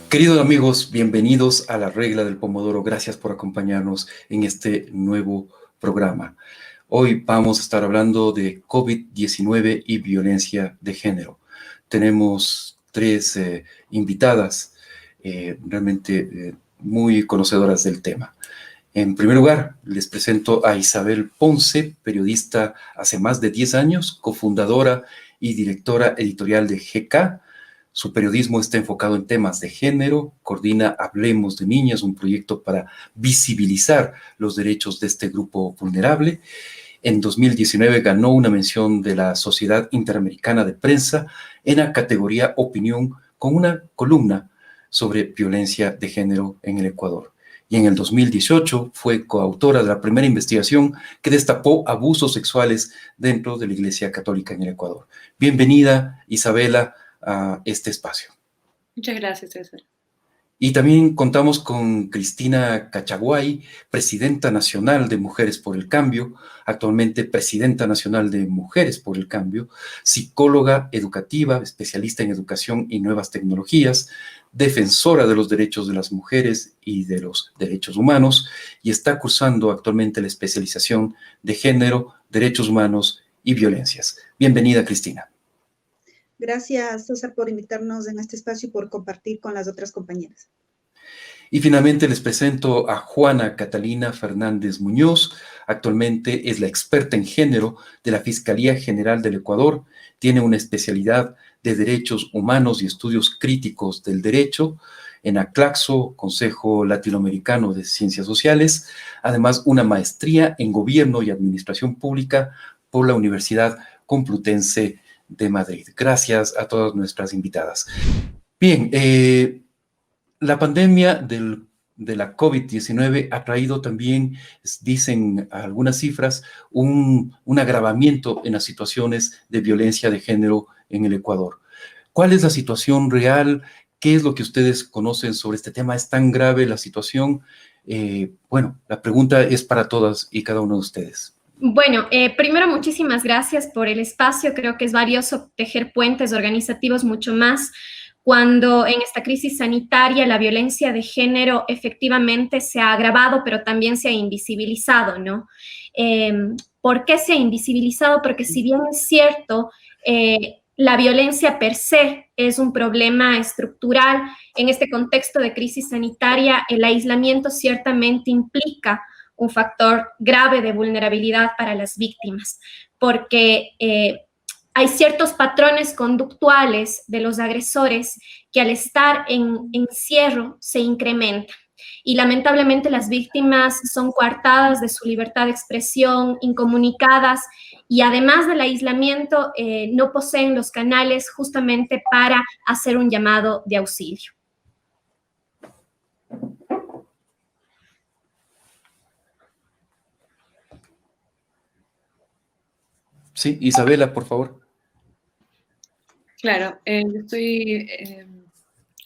Queridos amigos, bienvenidos a La Regla del Pomodoro. Gracias por acompañarnos en este nuevo programa. Hoy vamos a estar hablando de COVID-19 y violencia de género. Tenemos tres invitadas realmente muy conocedoras del tema. En primer lugar, les presento a Isabel Ponce, periodista hace más de 10 años, cofundadora y directora editorial de GK. Su periodismo está enfocado en temas de género, coordina Hablemos de Niñas, un proyecto para visibilizar los derechos de este grupo vulnerable. En 2019 ganó una mención de la Sociedad Interamericana de Prensa en la categoría Opinión con una columna sobre violencia de género en el Ecuador. Y en el 2018 fue coautora de la primera investigación que destapó abusos sexuales dentro de la Iglesia Católica en el Ecuador. Bienvenida, Isabela, a este espacio. Muchas gracias, César. Y también contamos con Cristina Cachaguay, presidenta nacional de Mujeres por el Cambio, actualmente presidenta nacional de Mujeres por el Cambio, psicóloga educativa, especialista en educación y nuevas tecnologías, defensora de los derechos de las mujeres y de los derechos humanos, y está cursando actualmente la especialización de género, derechos humanos y violencias. Bienvenida, Cristina. Gracias, César, por invitarnos en este espacio y por compartir con las otras compañeras. Y finalmente les presento a Juana Catalina Fernández Muñoz. Actualmente es la experta en género de la Fiscalía General del Ecuador. Tiene una especialidad de Derechos Humanos y Estudios Críticos del Derecho en ACLACSO, Consejo Latinoamericano de Ciencias Sociales. Además, una maestría en Gobierno y Administración Pública por la Universidad Complutense de Madrid. Gracias a todas nuestras invitadas. Bien, la pandemia de la COVID-19 ha traído también, dicen algunas cifras, un agravamiento en las situaciones de violencia de género en el Ecuador. ¿Cuál es la situación real? ¿Qué es lo que ustedes conocen sobre este tema? ¿Es tan grave la situación? Bueno, la pregunta es para todas y cada uno de ustedes. Bueno, primero muchísimas gracias por el espacio. Creo que es valioso tejer puentes organizativos mucho más cuando en esta crisis sanitaria la violencia de género efectivamente se ha agravado, pero también se ha invisibilizado, ¿no? ¿Por qué se ha invisibilizado? Porque si bien es cierto, la violencia per se es un problema estructural, en este contexto de crisis sanitaria, el aislamiento ciertamente implica un factor grave de vulnerabilidad para las víctimas, porque hay ciertos patrones conductuales de los agresores que al estar en encierro se incrementan. Y lamentablemente las víctimas son coartadas de su libertad de expresión, incomunicadas y además del aislamiento no poseen los canales justamente para hacer un llamado de auxilio. Sí, Isabela, por favor. Claro, yo estoy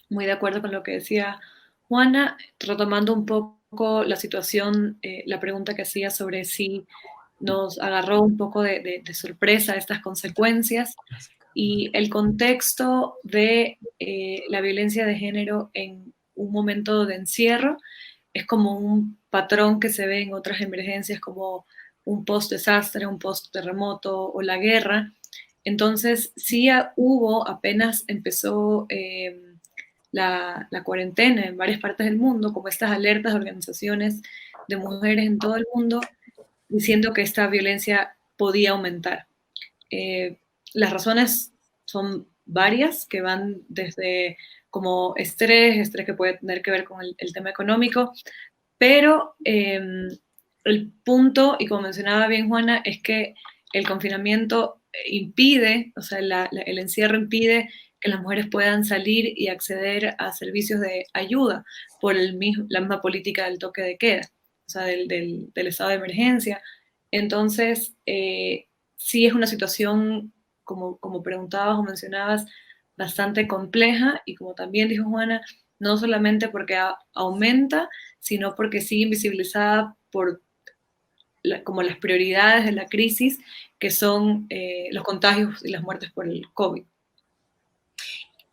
muy de acuerdo con lo que decía Juana, retomando un poco la situación, la pregunta que hacía sobre si nos agarró un poco de sorpresa estas consecuencias y el contexto de la violencia de género en un momento de encierro es como un patrón que se ve en otras emergencias como un post-desastre, un post-terremoto o la guerra. Entonces, sí hubo, apenas empezó la cuarentena en varias partes del mundo, como estas alertas de organizaciones de mujeres en todo el mundo, diciendo que esta violencia podía aumentar. Las razones son varias, que van desde como estrés que puede tener que ver con el tema económico, pero el punto, y como mencionaba bien Juana, es que el confinamiento impide, o sea, el encierro impide que las mujeres puedan salir y acceder a servicios de ayuda por la misma política del toque de queda, o sea, del estado de emergencia. Entonces, sí es una situación, como preguntabas o mencionabas, bastante compleja y como también dijo Juana, no solamente porque aumenta, sino porque sigue invisibilizada por como las prioridades de la crisis, que son los contagios y las muertes por el COVID.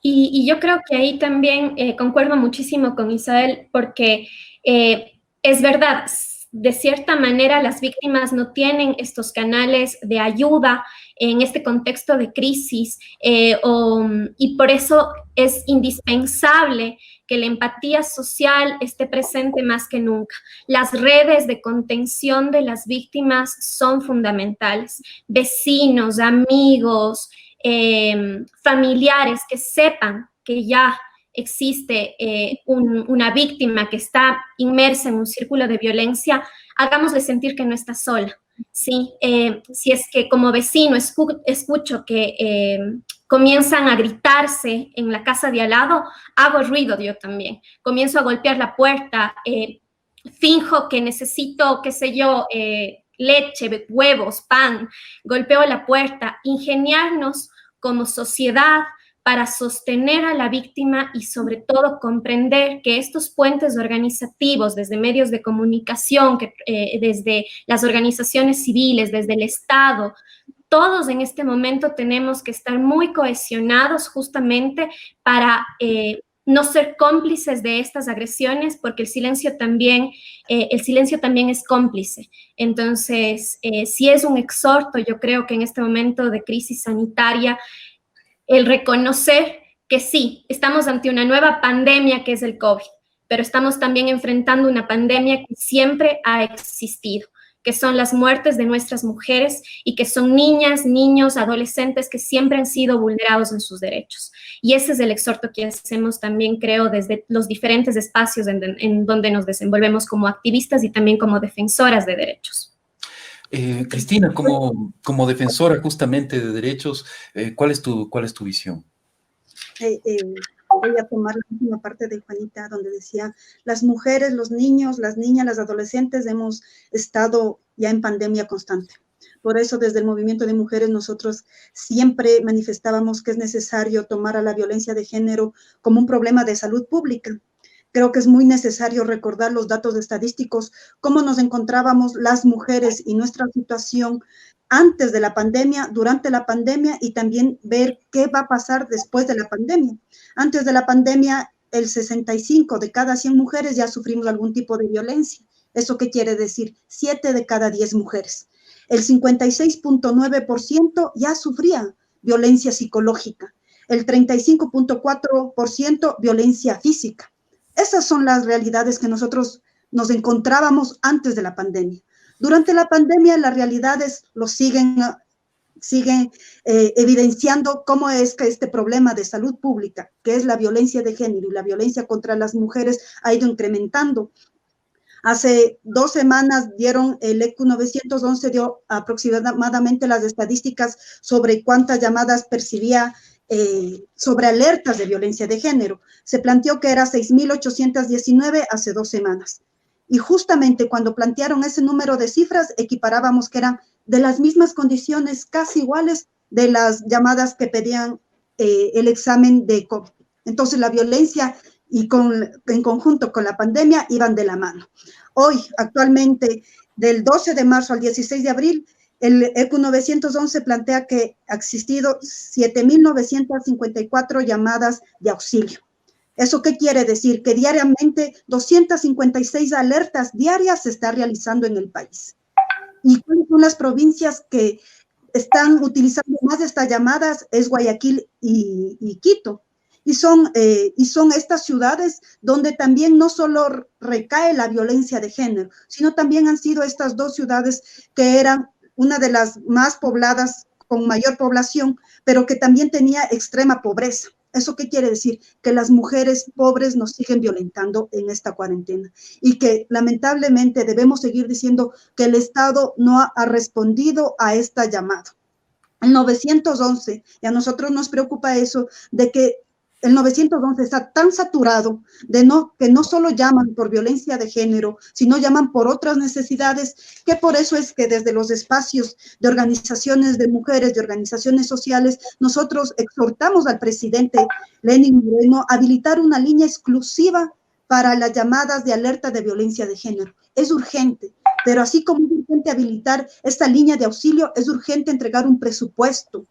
Y yo creo que ahí también concuerdo muchísimo con Isabel, porque es verdad, de cierta manera las víctimas no tienen estos canales de ayuda en este contexto de crisis, y por eso es indispensable que la empatía social esté presente más que nunca. Las redes de contención de las víctimas son fundamentales. Vecinos, amigos, familiares que sepan que ya existe una víctima que está inmersa en un círculo de violencia, hagámosle sentir que no está sola. ¿Sí? Si es que como vecino escucho que comienzan a gritarse en la casa de al lado, hago ruido yo también. Comienzo a golpear la puerta, finjo que necesito, qué sé yo, leche, huevos, pan, golpeo la puerta, ingeniarnos como sociedad para sostener a la víctima y sobre todo comprender que estos puentes organizativos desde medios de comunicación, desde las organizaciones civiles, desde el Estado, todos en este momento tenemos que estar muy cohesionados justamente para no ser cómplices de estas agresiones, porque el silencio también es cómplice. Entonces, si es un exhorto, yo creo que en este momento de crisis sanitaria, el reconocer que sí, estamos ante una nueva pandemia que es el COVID, pero estamos también enfrentando una pandemia que siempre ha existido, que son las muertes de nuestras mujeres y que son niñas, niños, adolescentes que siempre han sido vulnerados en sus derechos. Y ese es el exhorto que hacemos también, creo, desde los diferentes espacios en donde nos desenvolvemos como activistas y también como defensoras de derechos. Cristina, como defensora justamente de derechos, ¿cuál es tu visión? Voy a tomar la última parte de Juanita, donde decía, las mujeres, los niños, las niñas, las adolescentes hemos estado ya en pandemia constante. Por eso, desde el movimiento de mujeres, nosotros siempre manifestábamos que es necesario tomar a la violencia de género como un problema de salud pública. Creo que es muy necesario recordar los datos estadísticos, cómo nos encontrábamos las mujeres y nuestra situación antes de la pandemia, durante la pandemia y también ver qué va a pasar después de la pandemia. Antes de la pandemia, el 65 de cada 100 mujeres ya sufrimos algún tipo de violencia. ¿Eso qué quiere decir? 7 de cada 10 mujeres. El 56.9% ya sufría violencia psicológica. El 35.4% violencia física. Esas son las realidades que nosotros nos encontrábamos antes de la pandemia. Durante la pandemia, las realidades lo siguen evidenciando cómo es que este problema de salud pública, que es la violencia de género y la violencia contra las mujeres, ha ido incrementando. Hace 2 semanas el ECU 911 dio aproximadamente las estadísticas sobre cuántas llamadas percibía sobre alertas de violencia de género. Se planteó que era 6.819 hace 2 semanas. Y justamente cuando plantearon ese número de cifras, equiparábamos que eran de las mismas condiciones, casi iguales, de las llamadas que pedían el examen de COVID. Entonces, la violencia en conjunto con la pandemia iban de la mano. Hoy, actualmente, del 12 de marzo al 16 de abril, el ECU 911 plantea que ha existido 7.954 llamadas de auxilio. ¿Eso qué quiere decir? Que diariamente 256 alertas diarias se está realizando en el país. ¿Y cuáles son las provincias que están utilizando más de estas llamadas? Es Guayaquil y Quito. Y son estas ciudades donde también no solo recae la violencia de género, sino también han sido estas 2 ciudades que eran una de las más pobladas, con mayor población, pero que también tenía extrema pobreza. ¿Eso qué quiere decir? Que las mujeres pobres nos siguen violentando en esta cuarentena y que lamentablemente debemos seguir diciendo que el Estado no ha respondido a esta llamada. El 911, y a nosotros nos preocupa eso, de que el 911 está tan saturado que no solo llaman por violencia de género, sino llaman por otras necesidades, que por eso es que desde los espacios de organizaciones de mujeres, de organizaciones sociales, nosotros exhortamos al presidente Lenín Moreno a habilitar una línea exclusiva para las llamadas de alerta de violencia de género. Es urgente. Pero así como es urgente habilitar esta línea de auxilio, es urgente entregar un presupuesto,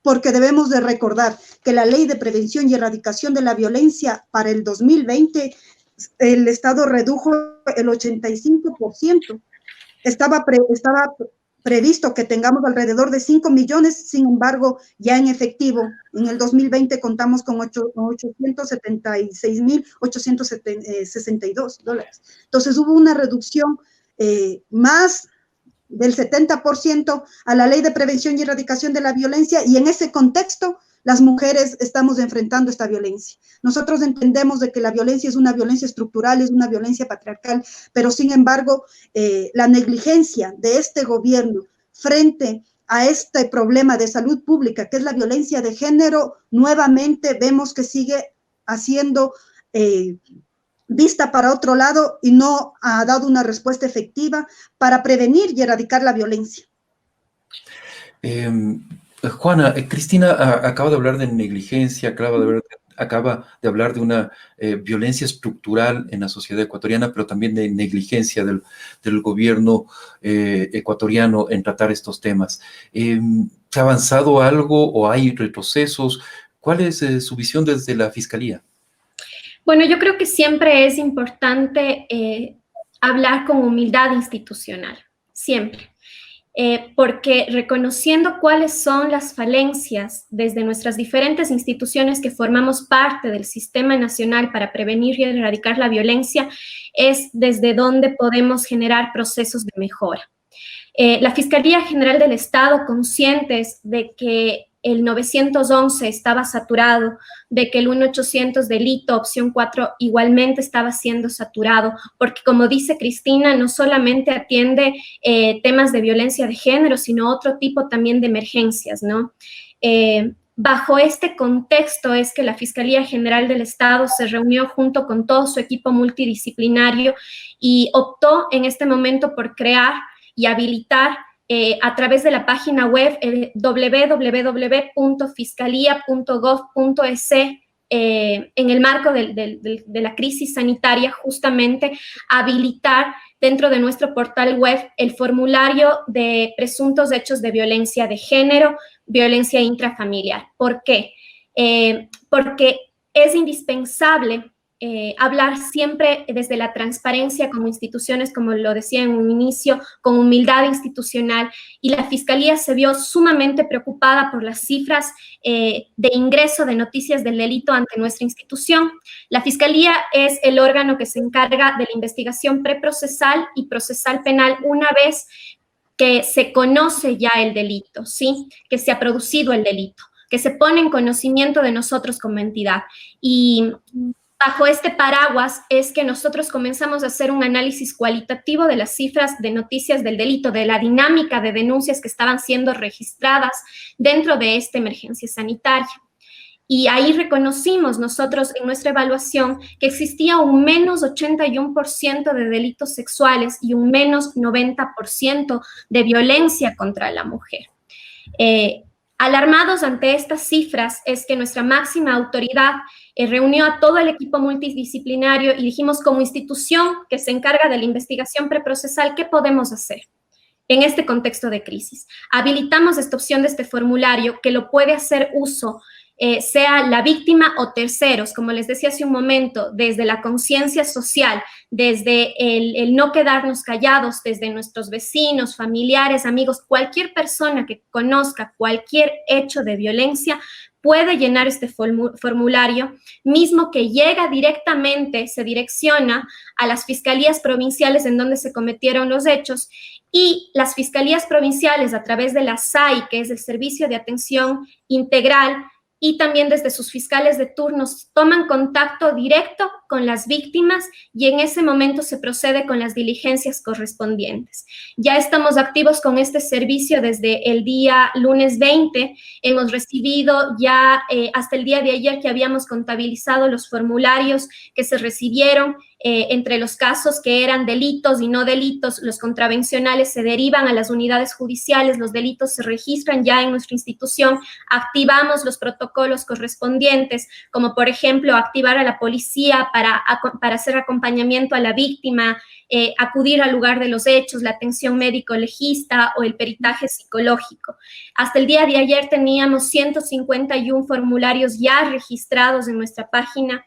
porque debemos de recordar que la Ley de Prevención y Erradicación de la Violencia para el 2020, el Estado redujo el 85%. Estaba previsto que tengamos alrededor de 5 millones, sin embargo, ya en efectivo, en el 2020 contamos con $876,862. Entonces hubo una reducción más del 70% a la Ley de Prevención y Erradicación de la Violencia, y en ese contexto las mujeres estamos enfrentando esta violencia. Nosotros entendemos de que la violencia es una violencia estructural, es una violencia patriarcal, pero sin embargo, la negligencia de este gobierno frente a este problema de salud pública, que es la violencia de género, nuevamente vemos que sigue haciendo vista para otro lado y no ha dado una respuesta efectiva para prevenir y erradicar la violencia. Juana, Cristina acaba de hablar de negligencia, acaba de hablar de una violencia estructural en la sociedad ecuatoriana, pero también de negligencia del gobierno ecuatoriano en tratar estos temas. ¿Se ha avanzado algo o hay retrocesos? ¿Cuál es su visión desde la Fiscalía? Bueno, yo creo que siempre es importante hablar con humildad institucional, siempre. Porque reconociendo cuáles son las falencias desde nuestras diferentes instituciones que formamos parte del Sistema Nacional para Prevenir y Erradicar la Violencia, es desde donde podemos generar procesos de mejora. La Fiscalía General del Estado, conscientes de que el 911 estaba saturado, de que el 1800 delito, opción 4, igualmente estaba siendo saturado, porque como dice Cristina, no solamente atiende temas de violencia de género, sino otro tipo también de emergencias, ¿no? Bajo este contexto es que la Fiscalía General del Estado se reunió junto con todo su equipo multidisciplinario y optó en este momento por crear y habilitar a través de la página web www.fiscalia.gov.es en el marco de la crisis sanitaria, justamente habilitar dentro de nuestro portal web el formulario de presuntos hechos de violencia de género, violencia intrafamiliar. ¿Por qué? Porque es indispensable hablar siempre desde la transparencia como instituciones, como lo decía en un inicio, con humildad institucional, y la Fiscalía se vio sumamente preocupada por las cifras de ingreso de noticias del delito ante nuestra institución. La Fiscalía es el órgano que se encarga de la investigación preprocesal y procesal penal una vez que se conoce ya el delito, ¿sí? Que se ha producido el delito, que se pone en conocimiento de nosotros como entidad. Y bajo este paraguas es que nosotros comenzamos a hacer un análisis cualitativo de las cifras de noticias del delito, de la dinámica de denuncias que estaban siendo registradas dentro de esta emergencia sanitaria. Y ahí reconocimos nosotros en nuestra evaluación que existía un menos 81% de delitos sexuales y un menos 90% de violencia contra la mujer. Alarmados ante estas cifras es que nuestra máxima autoridad reunió a todo el equipo multidisciplinario y dijimos, como institución que se encarga de la investigación preprocesal, ¿qué podemos hacer en este contexto de crisis? Habilitamos esta opción de este formulario que lo puede hacer uso sea la víctima o terceros, como les decía hace un momento, desde la conciencia social, desde el no quedarnos callados, desde nuestros vecinos, familiares, amigos, cualquier persona que conozca cualquier hecho de violencia puede llenar este formulario, mismo que llega directamente, se direcciona a las fiscalías provinciales en donde se cometieron los hechos, y las fiscalías provinciales a través de la SAI, que es el Servicio de Atención Integral, y también desde sus fiscales de turnos toman contacto directo con las víctimas y en ese momento se procede con las diligencias correspondientes. Ya estamos activos con este servicio desde el día lunes 20. Hemos recibido ya hasta el día de ayer que habíamos contabilizado los formularios que se recibieron entre los casos que eran delitos y no delitos. Los contravencionales se derivan a las unidades judiciales, los delitos se registran ya en nuestra institución, activamos los protocolos correspondientes, como por ejemplo activar a la policía para para hacer acompañamiento a la víctima, acudir al lugar de los hechos, la atención médico-legista o el peritaje psicológico. Hasta el día de ayer teníamos 151 formularios ya registrados en nuestra página.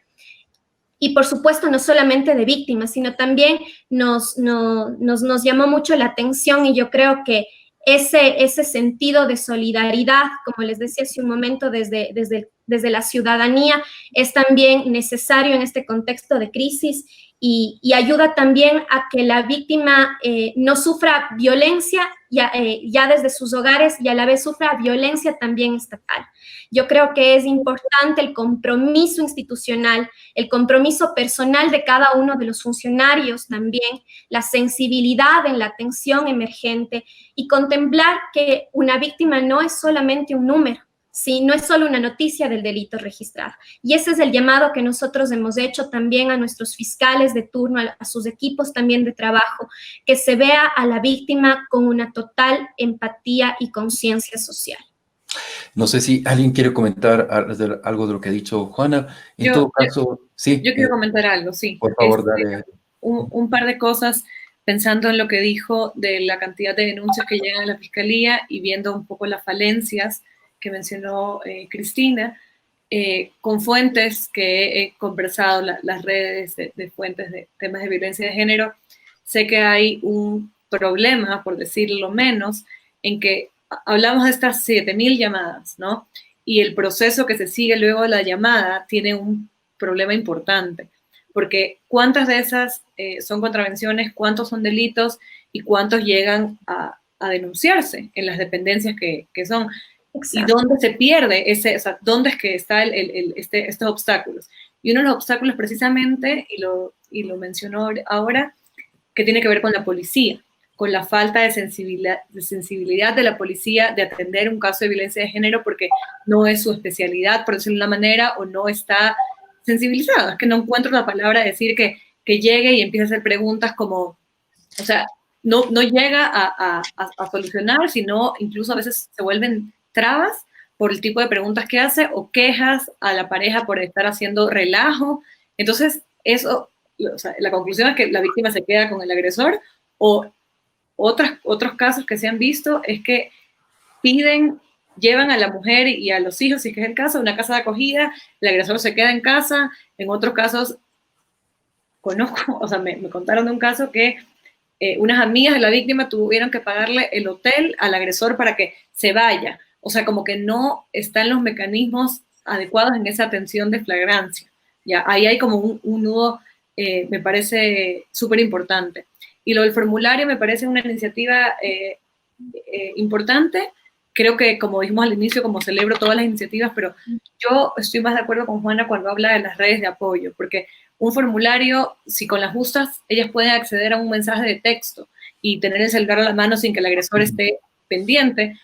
Y por supuesto, no solamente de víctimas, sino también nos llamó mucho la atención, y yo creo que ese sentido de solidaridad, como les decía hace un momento, desde la ciudadanía, es también necesario en este contexto de crisis, y ayuda también a que la víctima no sufra violencia ya desde sus hogares, y a la vez sufra violencia también estatal. Yo creo que es importante el compromiso institucional, el compromiso personal de cada uno de los funcionarios también, la sensibilidad en la atención emergente, y contemplar que una víctima no es solamente un número, ¿sí? No es solo una noticia del delito registrado. Y ese es el llamado que nosotros hemos hecho también a nuestros fiscales de turno, a sus equipos también de trabajo, que se vea a la víctima con una total empatía y conciencia social. No sé si alguien quiere comentar algo de lo que ha dicho Juana. En todo caso, sí. Yo quiero comentar algo, sí. Por favor, dale. Un par de cosas, pensando en lo que dijo de la cantidad de denuncias que llegan a la Fiscalía y viendo un poco las falencias que mencionó Cristina, con fuentes que he conversado, las redes de fuentes de temas de violencia de género, sé que hay un problema, por decirlo menos, en que hablamos de estas 7.000 llamadas, ¿no? Y el proceso que se sigue luego de la llamada tiene un problema importante, porque ¿cuántas de esas son contravenciones, cuántos son delitos y cuántos llegan a denunciarse en las dependencias que son? Exacto. ¿Y dónde se pierde o sea, dónde es que están estos obstáculos? Y uno de los obstáculos precisamente, y lo mencionó ahora, que tiene que ver con la policía, con la falta de sensibilidad de la policía de atender un caso de violencia de género porque no es su especialidad, por decirlo de una manera, o no está sensibilizado. Es que no encuentro la palabra de decir que llegue y empiece a hacer preguntas como, o sea, no llega a solucionar, sino incluso a veces se vuelven trabas por el tipo de preguntas que hace, o quejas a la pareja por estar haciendo relajo. Entonces, eso, o sea, la conclusión es que la víctima se queda con el agresor, o otros casos que se han visto es que llevan a la mujer y a los hijos, si es que es el caso, a una casa de acogida, el agresor se queda en casa. En otros casos, o sea, me contaron de un caso que unas amigas de la víctima tuvieron que pagarle el hotel al agresor para que se vaya. O sea, como que no están los mecanismos adecuados en esa atención de flagrancia. Ya, ahí hay como un nudo, me parece súper importante. Y lo del formulario me parece una iniciativa importante. Creo que, como dijimos al inicio, como celebro todas las iniciativas, pero yo estoy más de acuerdo con Juana cuando habla de las redes de apoyo, porque un formulario, si con las justas, ellas pueden acceder a un mensaje de texto y tener el celular a la mano sin que el agresor esté pendiente,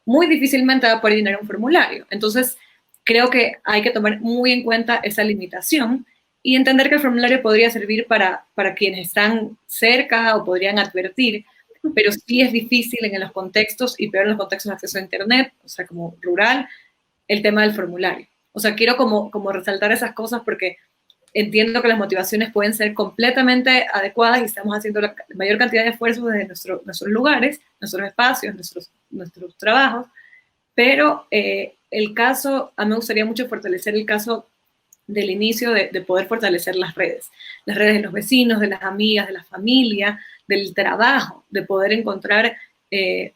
muy difícilmente va a poder llenar un formulario. Entonces, creo que hay que tomar muy en cuenta esa limitación y entender que el formulario podría servir para quienes están cerca o podrían advertir, pero sí es difícil en los contextos, y peor en los contextos de acceso a Internet, o sea, como rural, el tema del formulario. O sea, quiero como resaltar esas cosas porque entiendo que las motivaciones pueden ser completamente adecuadas y estamos haciendo la mayor cantidad de esfuerzos desde nuestros lugares, nuestros espacios, nuestros trabajos, pero el caso, a mí me gustaría mucho fortalecer el caso del inicio de poder fortalecer las redes de los vecinos, de las amigas, de la familia, del trabajo, de poder encontrar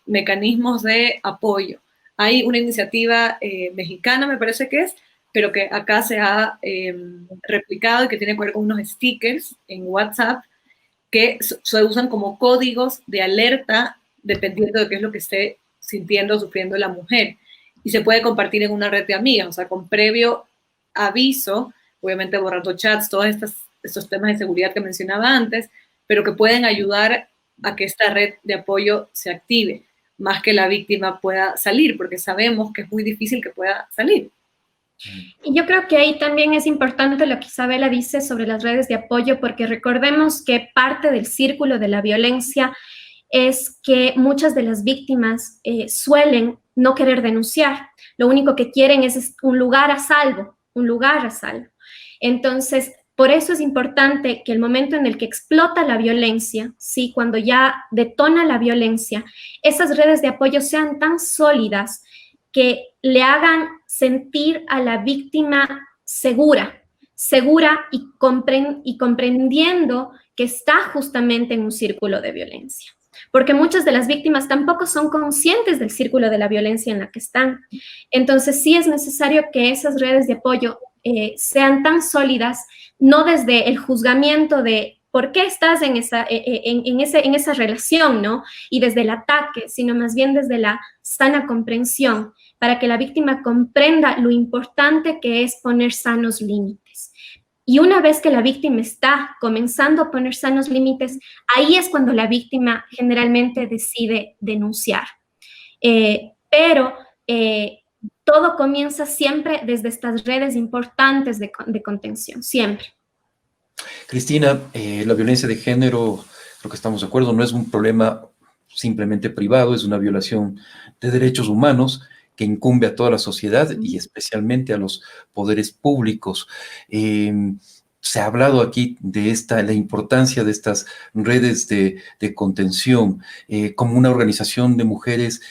mecanismos de apoyo. Hay una iniciativa mexicana, me parece que es, pero que acá se ha replicado y que tiene que ver con unos stickers en WhatsApp que se usan como códigos de alerta dependiendo de qué es lo que esté sintiendo o sufriendo la mujer. Y se puede compartir en una red de amigas, o sea, con previo aviso, obviamente borrando chats, todos estos temas de seguridad que mencionaba antes, pero que pueden ayudar a que esta red de apoyo se active, más que la víctima pueda salir, porque sabemos que es muy difícil que pueda salir. Y yo creo que ahí también es importante lo que Isabela dice sobre las redes de apoyo, porque recordemos que parte del círculo de la violencia es que muchas de las víctimas suelen no querer denunciar. Lo único que quieren es un lugar a salvo, un lugar a salvo. Entonces, Por eso es importante que el momento en el que explota la violencia, ¿sí? Cuando ya detona la violencia, esas redes de apoyo sean tan sólidas que le hagan sentir a la víctima segura y comprendiendo que está justamente en un círculo de violencia. Porque muchas de las víctimas tampoco son conscientes del círculo de la violencia en la que están. Entonces sí es necesario que esas redes de apoyo sean tan sólidas, no desde el juzgamiento de por qué estás en esa relación, ¿no? Y desde el ataque, sino más bien desde la sana comprensión, para que la víctima comprenda lo importante que es poner sanos límites. Y una vez que la víctima está comenzando a poner sanos límites, ahí es cuando la víctima generalmente decide denunciar. Pero todo comienza siempre desde estas redes importantes de contención, siempre. Cristina, la violencia de género, creo que estamos de acuerdo, no es un problema simplemente privado, es una violación de derechos humanos que incumbe a toda la sociedad y especialmente a los poderes públicos. Se ha hablado aquí de la importancia de estas redes de contención como una organización de mujeres.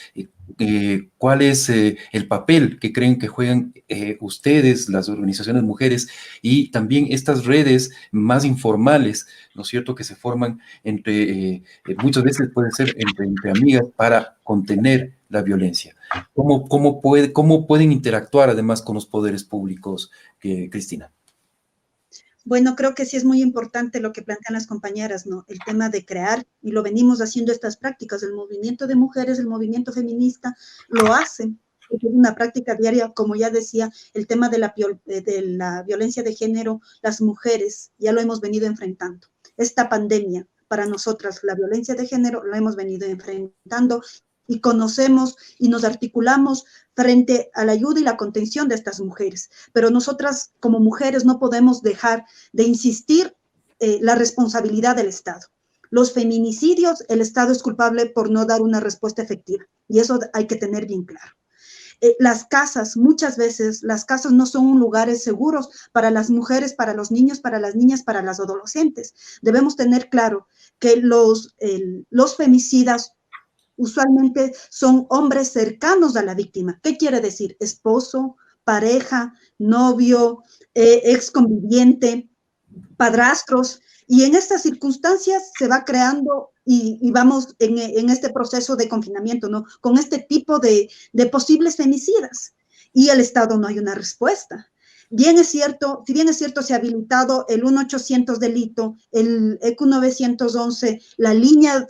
¿Cuál es el papel que creen que juegan ustedes, las organizaciones mujeres, y también estas redes más informales, ¿no es cierto?, que se forman entre, muchas veces pueden ser entre amigas para contener la violencia? ¿Cómo pueden interactuar además con los poderes públicos, Cristina? Bueno, creo que sí es muy importante lo que plantean las compañeras, ¿no? El tema de crear, y lo venimos haciendo estas prácticas, el movimiento de mujeres, el movimiento feminista, lo hacen, es una práctica diaria, como ya decía, el tema de la violencia de género, las mujeres, ya lo hemos venido enfrentando. Esta pandemia, para nosotras, la violencia de género, la hemos venido enfrentando y conocemos y nos articulamos frente a la ayuda y la contención de estas mujeres. Pero nosotras como mujeres no podemos dejar de insistir la responsabilidad del Estado. Los feminicidios, el Estado es culpable por no dar una respuesta efectiva y eso hay que tener bien claro. Las casas, muchas veces, las casas no son lugares seguros para las mujeres, para los niños, para las niñas, para las adolescentes. Debemos tener claro que los femicidas usualmente son hombres cercanos a la víctima. ¿Qué quiere decir? Esposo, pareja, novio, ex conviviente, padrastros. Y en estas circunstancias se va creando y vamos en este proceso de confinamiento, ¿no? Con este tipo de posibles femicidas. Y el Estado no hay una respuesta. Bien es cierto, si bien es cierto, se ha habilitado el 1-800 delito, el EQ 911, la línea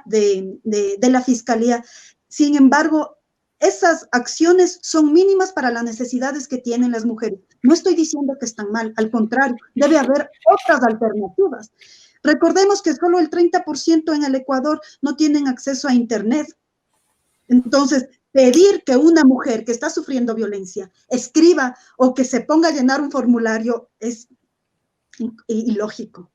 de la Fiscalía. Sin embargo, esas acciones son mínimas para las necesidades que tienen las mujeres. No estoy diciendo que están mal, al contrario, debe haber otras alternativas. Recordemos que solo el 30% en el Ecuador no tienen acceso a Internet. Entonces, pedir que una mujer que está sufriendo violencia escriba o que se ponga a llenar un formulario es ilógico.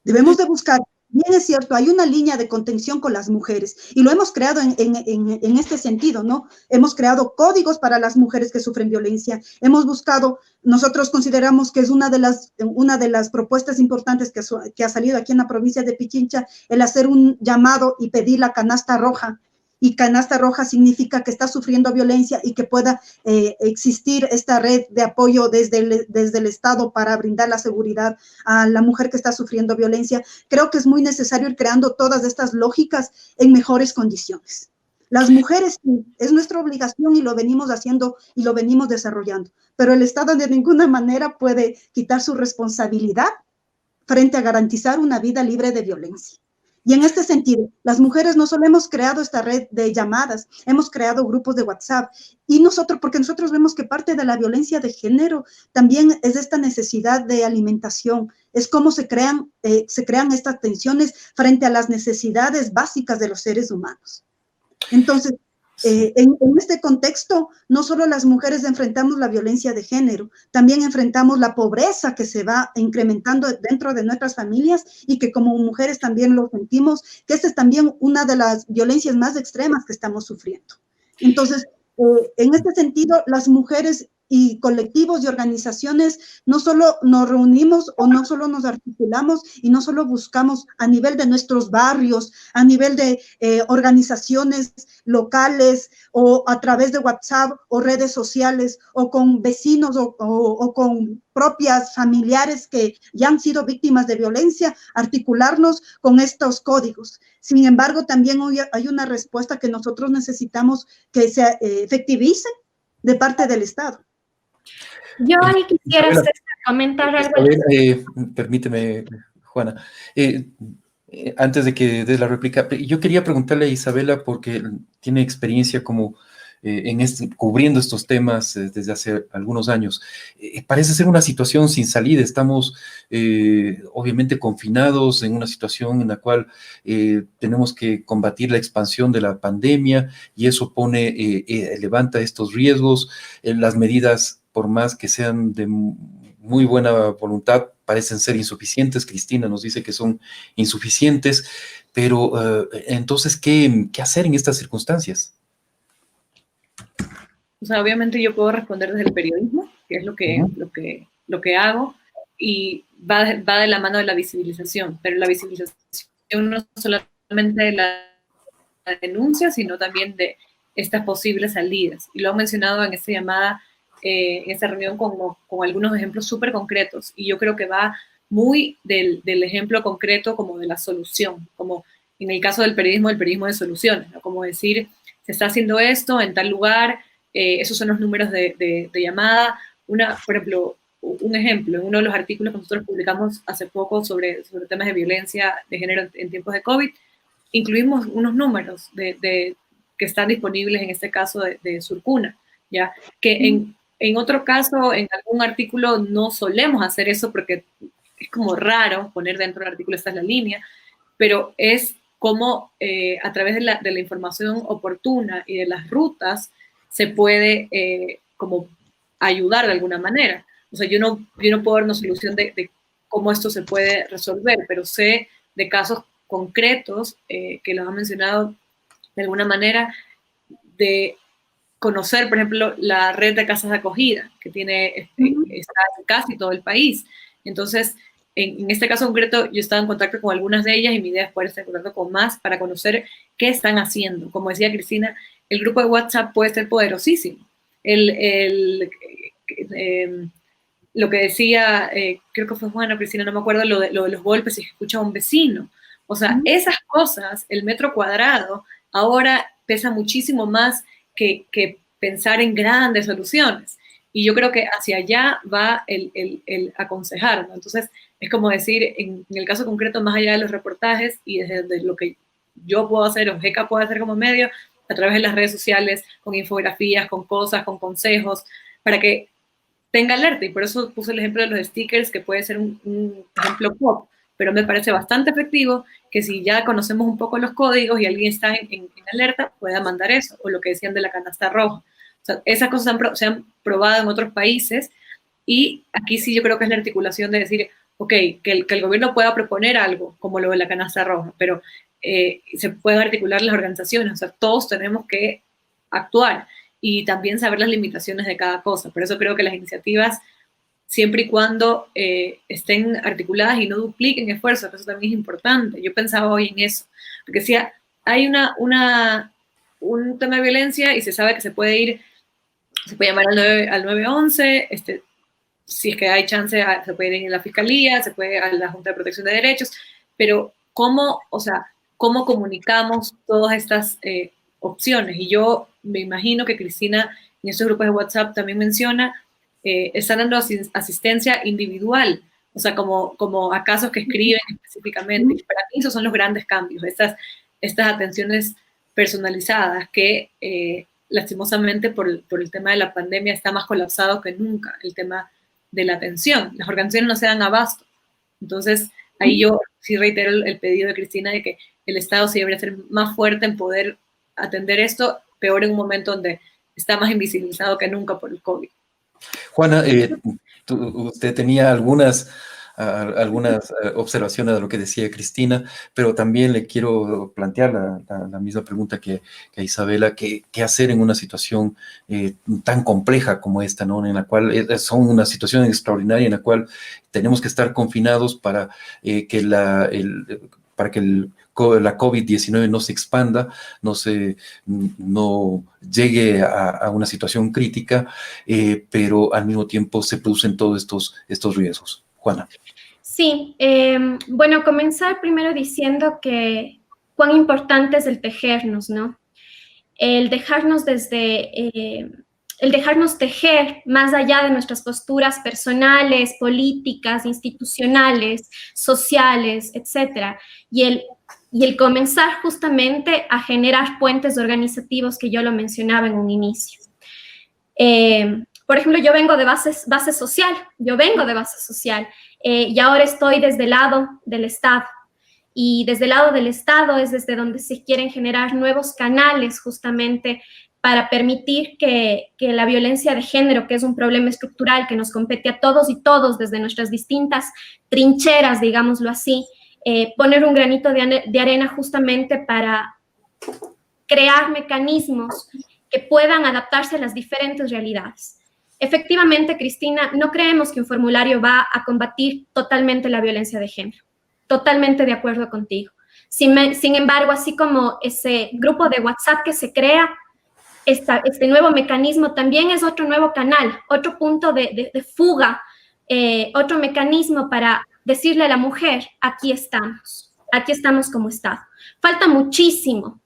Debemos de buscar, bien es cierto, hay una línea de contención con las mujeres y lo hemos creado en este sentido, ¿no? Hemos creado códigos para las mujeres que sufren violencia, hemos buscado, nosotros consideramos que es una de las propuestas importantes que ha salido aquí en la provincia de Pichincha, el hacer un llamado y pedir la canasta roja. Y canasta roja significa que está sufriendo violencia y que pueda existir esta red de apoyo desde el Estado para brindar la seguridad a la mujer que está sufriendo violencia. Creo que es muy necesario ir creando todas estas lógicas en mejores condiciones. Las mujeres, es nuestra obligación y lo venimos haciendo y lo venimos desarrollando, pero el Estado de ninguna manera puede quitar su responsabilidad frente a garantizar una vida libre de violencia. Y en este sentido, las mujeres no solo hemos creado esta red de llamadas, hemos creado grupos de WhatsApp y porque nosotros vemos que parte de la violencia de género también es esta necesidad de alimentación, es cómo se crean estas tensiones frente a las necesidades básicas de los seres humanos. Entonces, en este contexto, no solo las mujeres enfrentamos la violencia de género, también enfrentamos la pobreza que se va incrementando dentro de nuestras familias y que como mujeres también lo sentimos, que esta es también una de las violencias más extremas que estamos sufriendo. Entonces, en este sentido, las mujeres y colectivos y organizaciones no solo nos reunimos o no solo nos articulamos y no solo buscamos a nivel de nuestros barrios, a nivel de organizaciones locales o a través de WhatsApp o redes sociales o con vecinos o con propias familiares que ya han sido víctimas de violencia, articularnos con estos códigos. Sin embargo, también hoy hay una respuesta que nosotros necesitamos que se efectivice de parte del Estado. Yo ahí quisiera comentar algo. Permíteme, Juana. Antes de que des la réplica, yo quería preguntarle a Isabela, porque tiene experiencia como cubriendo estos temas desde hace algunos años. Parece ser una situación sin salida. Estamos obviamente confinados en una situación en la cual tenemos que combatir la expansión de la pandemia, y eso levanta estos riesgos. Las medidas, por más que sean de muy buena voluntad, parecen ser insuficientes. Cristina nos dice que son insuficientes, pero entonces, ¿qué hacer en estas circunstancias? O sea, obviamente yo puedo responder desde el periodismo, que es lo que hago, y va de la mano de la visibilización, pero la visibilización no solamente de la denuncia, sino también de estas posibles salidas. Y lo han mencionado en esta llamada, en esta reunión, con algunos ejemplos súper concretos, y yo creo que va muy del ejemplo concreto como de la solución, como en el caso del periodismo de soluciones, ¿no? Como decir, se está haciendo esto en tal lugar, esos son los números de llamada. Por ejemplo, un ejemplo, en uno de los artículos que nosotros publicamos hace poco sobre temas de violencia de género en tiempos de COVID, incluimos unos números que están disponibles en este caso de Surcuna, ¿ya? Que en otro caso, en algún artículo no solemos hacer eso porque es como raro poner dentro del artículo, esta es la línea, pero es como a través de la información oportuna y de las rutas se puede como ayudar de alguna manera. O sea, yo no puedo dar una solución de cómo esto se puede resolver, pero sé de casos concretos que los han mencionado de alguna manera, de conocer, por ejemplo, la red de casas de acogida que está en casi todo el país. Entonces, en este caso concreto, yo estaba en contacto con algunas de ellas y mi idea es poder estar en contacto con más para conocer qué están haciendo. Como decía Cristina, el grupo de WhatsApp puede ser poderosísimo. Lo que decía, creo que fue Juana, Cristina, no me acuerdo, lo de los golpes y que escucha a un vecino. O sea, esas cosas, el metro cuadrado, ahora pesa muchísimo más que pensar en grandes soluciones. Y yo creo que hacia allá va el aconsejar, ¿no? Entonces, es como decir, en el caso concreto, más allá de los reportajes y desde lo que yo puedo hacer o GECA puede hacer como medio, a través de las redes sociales, con infografías, con cosas, con consejos, para que tenga alerta. Y por eso puse el ejemplo de los stickers, que puede ser un ejemplo pop, pero me parece bastante efectivo que si ya conocemos un poco los códigos y alguien está en alerta, pueda mandar eso, o lo que decían de la canasta roja. O sea, esas cosas se han probado en otros países, y aquí sí yo creo que es la articulación de decir, ok, que el gobierno pueda proponer algo, como lo de la canasta roja, pero se pueden articular las organizaciones, o sea, todos tenemos que actuar y también saber las limitaciones de cada cosa. Por eso creo que las iniciativas, siempre y cuando estén articuladas y no dupliquen esfuerzos, eso también es importante. Yo pensaba hoy en eso, porque si hay un tema de violencia y se sabe que se puede llamar al 911, si es que hay chance, se puede ir a la fiscalía, se puede a la Junta de Protección de Derechos, pero ¿cómo comunicamos todas estas opciones? Y yo me imagino que Cristina en estos grupos de WhatsApp también menciona, están dando asistencia individual, o sea, como a casos que escriben específicamente. Y para mí esos son los grandes cambios, estas atenciones personalizadas que lastimosamente por el tema de la pandemia está más colapsado que nunca, el tema de la atención. Las organizaciones no se dan abasto. Entonces, ahí yo sí reitero el pedido de Cristina de que el Estado sí debería ser más fuerte en poder atender esto, peor en un momento donde está más invisibilizado que nunca por el COVID. Juana, usted tenía algunas algunas observaciones de lo que decía Cristina, pero también le quiero plantear la misma pregunta que a Isabela, ¿qué hacer en una situación tan compleja como esta, ¿no? En la cual son una situación extraordinaria en la cual tenemos que estar confinados para que la COVID-19 no se expanda, no llegue a una situación crítica, pero al mismo tiempo se producen todos estos riesgos. Juana. Sí, bueno, comenzar primero diciendo que cuán importante es el tejernos, ¿no? El dejarnos el dejarnos tejer más allá de nuestras posturas personales, políticas, institucionales, sociales, etcétera, y el comenzar justamente a generar puentes organizativos que yo lo mencionaba en un inicio. Por ejemplo, yo vengo de base social, y ahora estoy desde el lado del Estado. Y desde el lado del Estado es desde donde se quieren generar nuevos canales justamente para permitir que la violencia de género, que es un problema estructural que nos compete a todos y todos desde nuestras distintas trincheras, digámoslo así, poner un granito de arena justamente para crear mecanismos que puedan adaptarse a las diferentes realidades. Efectivamente, Cristina, no creemos que un formulario va a combatir totalmente la violencia de género. Totalmente de acuerdo contigo. Sin embargo, así como ese grupo de WhatsApp que se crea, este nuevo mecanismo también es otro nuevo canal, otro punto de fuga, otro mecanismo para decirle a la mujer, aquí estamos como Estado. Falta muchísimo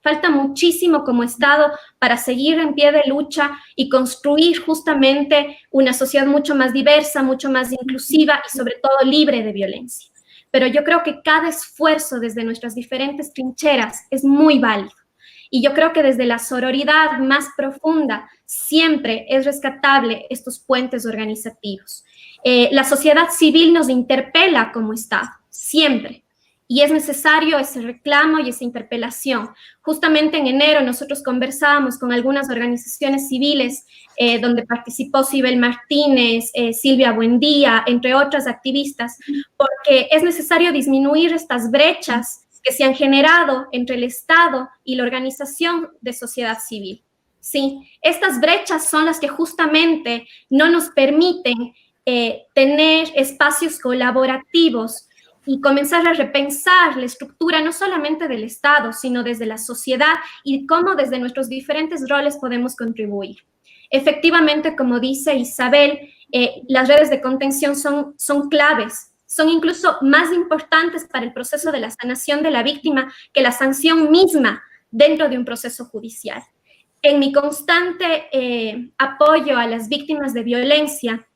como Estado para seguir en pie de lucha y construir justamente una sociedad mucho más diversa, mucho más inclusiva y sobre todo libre de violencia. Pero yo creo que cada esfuerzo desde nuestras diferentes trincheras es muy válido. Y yo creo que desde la sororidad más profunda siempre es rescatable estos puentes organizativos. La sociedad civil nos interpela como Estado, siempre. Y es necesario ese reclamo y esa interpelación. Justamente en enero nosotros conversábamos con algunas organizaciones civiles donde participó Sibel Martínez, Silvia Buendía, entre otras activistas, porque es necesario disminuir estas brechas que se han generado entre el Estado y la organización de sociedad civil. Sí, estas brechas son las que justamente no nos permiten tener espacios colaborativos y comenzar a repensar la estructura no solamente del Estado, sino desde la sociedad y cómo desde nuestros diferentes roles podemos contribuir. Efectivamente, como dice Isabel, las redes de contención son claves, son incluso más importantes para el proceso de la sanación de la víctima que la sanción misma dentro de un proceso judicial. En mi constante apoyo a las víctimas de violencia,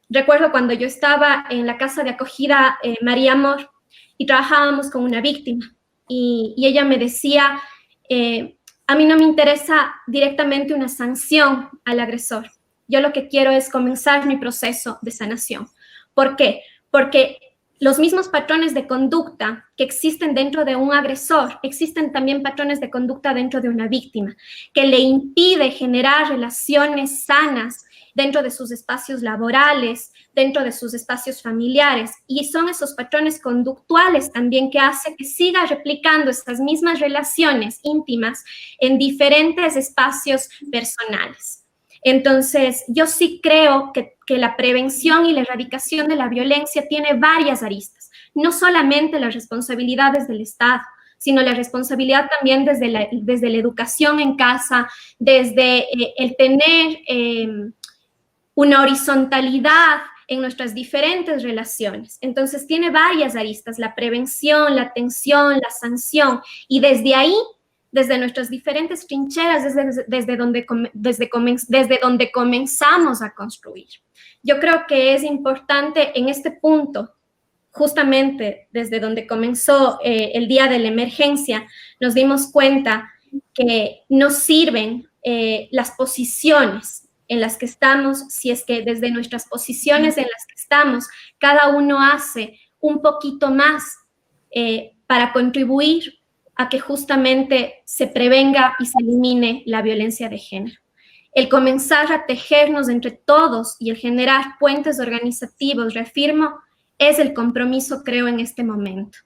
recuerdo cuando yo estaba en la casa de acogida María Amor y trabajábamos con una víctima y ella me decía, a mí no me interesa directamente una sanción al agresor. Yo lo que quiero es comenzar mi proceso de sanación. ¿Por qué? Porque los mismos patrones de conducta que existen dentro de un agresor, existen también patrones de conducta dentro de una víctima, que le impide generar relaciones sanas dentro de sus espacios laborales, dentro de sus espacios familiares. Y son esos patrones conductuales también que hacen que siga replicando estas mismas relaciones íntimas en diferentes espacios personales. Entonces, yo sí creo que la prevención y la erradicación de la violencia tiene varias aristas, no solamente las responsabilidades del Estado, sino la responsabilidad también desde la educación en casa, desde el tener una horizontalidad en nuestras diferentes relaciones. Entonces, tiene varias aristas, la prevención, la atención, la sanción, y desde ahí, desde nuestras diferentes trincheras, desde donde comenzamos a construir. Yo creo que es importante en este punto, justamente desde donde comenzó el día de la emergencia, nos dimos cuenta que no sirven las posiciones en las que estamos, si es que desde nuestras posiciones en las que estamos, cada uno hace un poquito más para contribuir a que justamente se prevenga y se elimine la violencia de género. El comenzar a tejernos entre todos y el generar puentes organizativos, reafirmo, es el compromiso, creo, en este momento.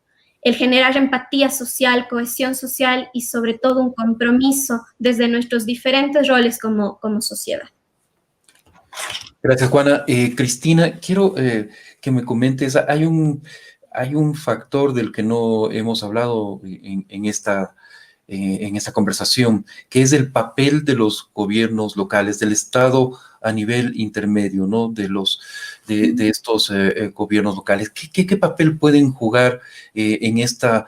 El generar empatía social, cohesión social y sobre todo un compromiso desde nuestros diferentes roles como sociedad. Gracias, Juana. Cristina, quiero que me comentes, hay un factor del que no hemos hablado en esta conversación, que es el papel de los gobiernos locales, del Estado a nivel intermedio, ¿no? De estos gobiernos locales. ¿Qué papel pueden jugar en esta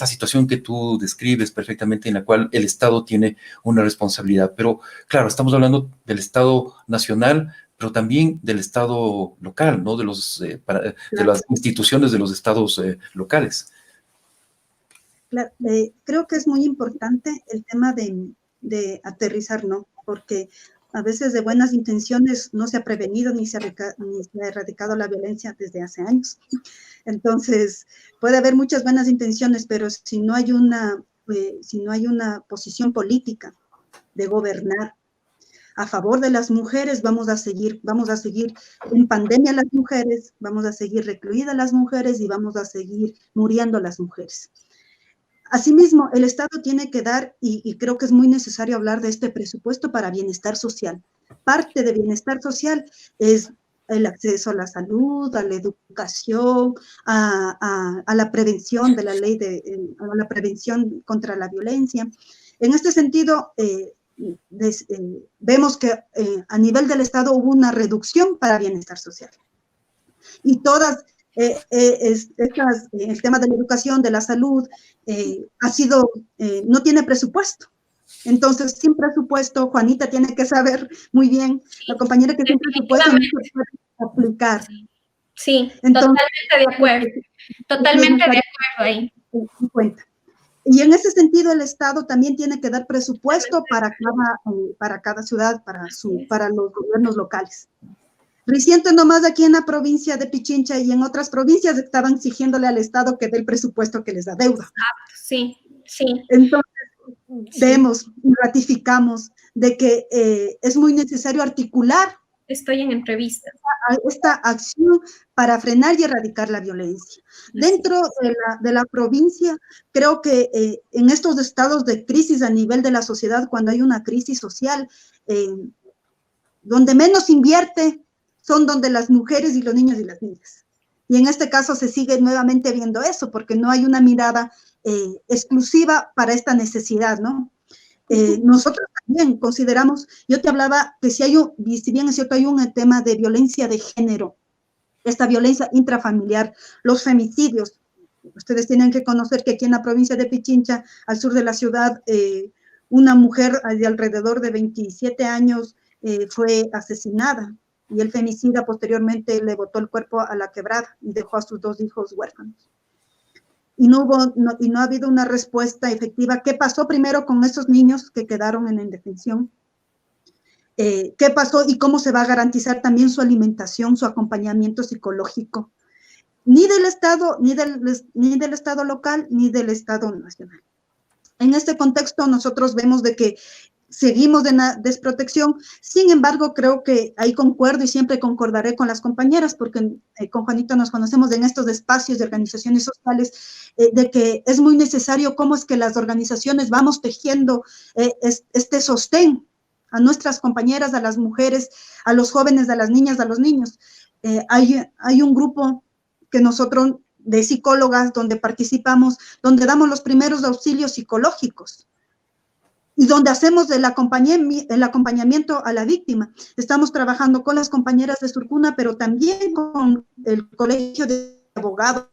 situación que tú describes perfectamente, en la cual el Estado tiene una responsabilidad? Pero, claro, estamos hablando del Estado nacional, pero también del Estado local, ¿no? De las instituciones de los estados locales. Creo que es muy importante el tema de aterrizar, ¿no? Porque a veces de buenas intenciones no se ha prevenido ni se ha erradicado la violencia desde hace años. Entonces, puede haber muchas buenas intenciones, pero si no hay una posición política de gobernar a favor de las mujeres, vamos a seguir en pandemia las mujeres, vamos a seguir recluidas las mujeres y vamos a seguir muriendo las mujeres. Asimismo, el Estado tiene que dar, y creo que es muy necesario hablar de este presupuesto para bienestar social. Parte de bienestar social es el acceso a la salud, a la educación, a la prevención de la ley a la prevención contra la violencia. En este sentido, vemos que a nivel del Estado hubo una reducción para bienestar social. Y todas el tema de la educación, de la salud, no tiene presupuesto. Entonces, sin presupuesto, Juanita tiene que saber muy bien, la compañera, que sin presupuesto no se puede aplicar. Sí, entonces, totalmente de acuerdo ahí. Y en ese sentido, el Estado también tiene que dar presupuesto para cada ciudad, para los gobiernos locales. Reciente nomás aquí en la provincia de Pichincha y en otras provincias estaban exigiéndole al Estado que dé el presupuesto que les da deuda. Sí. Entonces, vemos y ratificamos de que es muy necesario articular. Estoy en entrevista. Esta acción para frenar y erradicar la violencia. Dentro de la provincia, creo que en estos estados de crisis a nivel de la sociedad, cuando hay una crisis social, donde menos invierte son donde las mujeres y los niños y las niñas. Y en este caso se sigue nuevamente viendo eso, porque no hay una mirada exclusiva para esta necesidad, ¿no? Nosotros también consideramos, yo te hablaba que si bien es cierto, hay un tema de violencia de género, esta violencia intrafamiliar, los femicidios. Ustedes tienen que conocer que aquí en la provincia de Pichincha, al sur de la ciudad, una mujer de alrededor de 27 años fue asesinada, y el femicida posteriormente le botó el cuerpo a la quebrada y dejó a sus 2 hijos huérfanos. Y no ha habido una respuesta efectiva. ¿Qué pasó primero con esos niños que quedaron en indefensión? ¿Qué pasó y cómo se va a garantizar también su alimentación, su acompañamiento psicológico? Ni del Estado, ni del Estado local, ni del Estado nacional. En este contexto, nosotros vemos de que seguimos de la desprotección. Sin embargo, creo que ahí concuerdo y siempre concordaré con las compañeras, porque con Juanito nos conocemos en estos espacios de organizaciones sociales, de que es muy necesario cómo es que las organizaciones vamos tejiendo este sostén a nuestras compañeras, a las mujeres, a los jóvenes, a las niñas, a los niños. Hay un grupo que nosotros, de psicólogas, donde participamos, donde damos los primeros auxilios psicológicos, y donde hacemos el acompañamiento a la víctima. Estamos trabajando con las compañeras de Surcuna, pero también con el Colegio de Abogados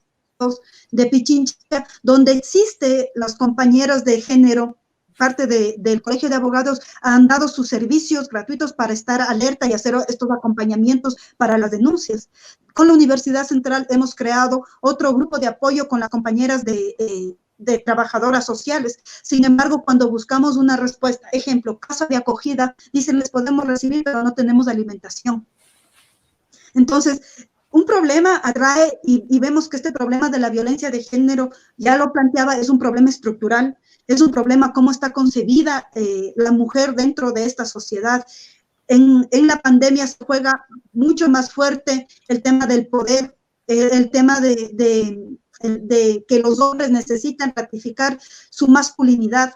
de Pichincha, donde existe los compañeros de género. Parte del Colegio de Abogados han dado sus servicios gratuitos para estar alerta y hacer estos acompañamientos para las denuncias. Con la Universidad Central hemos creado otro grupo de apoyo con las compañeras de trabajadoras sociales. Sin embargo, cuando buscamos una respuesta, ejemplo, casa de acogida, dicen, les podemos recibir, pero no tenemos alimentación. Entonces, un problema atrae, y vemos que este problema de la violencia de género, ya lo planteaba, es un problema estructural, es un problema cómo está concebida la mujer dentro de esta sociedad. en la pandemia se juega mucho más fuerte el tema del poder, el tema de que los hombres necesitan ratificar su masculinidad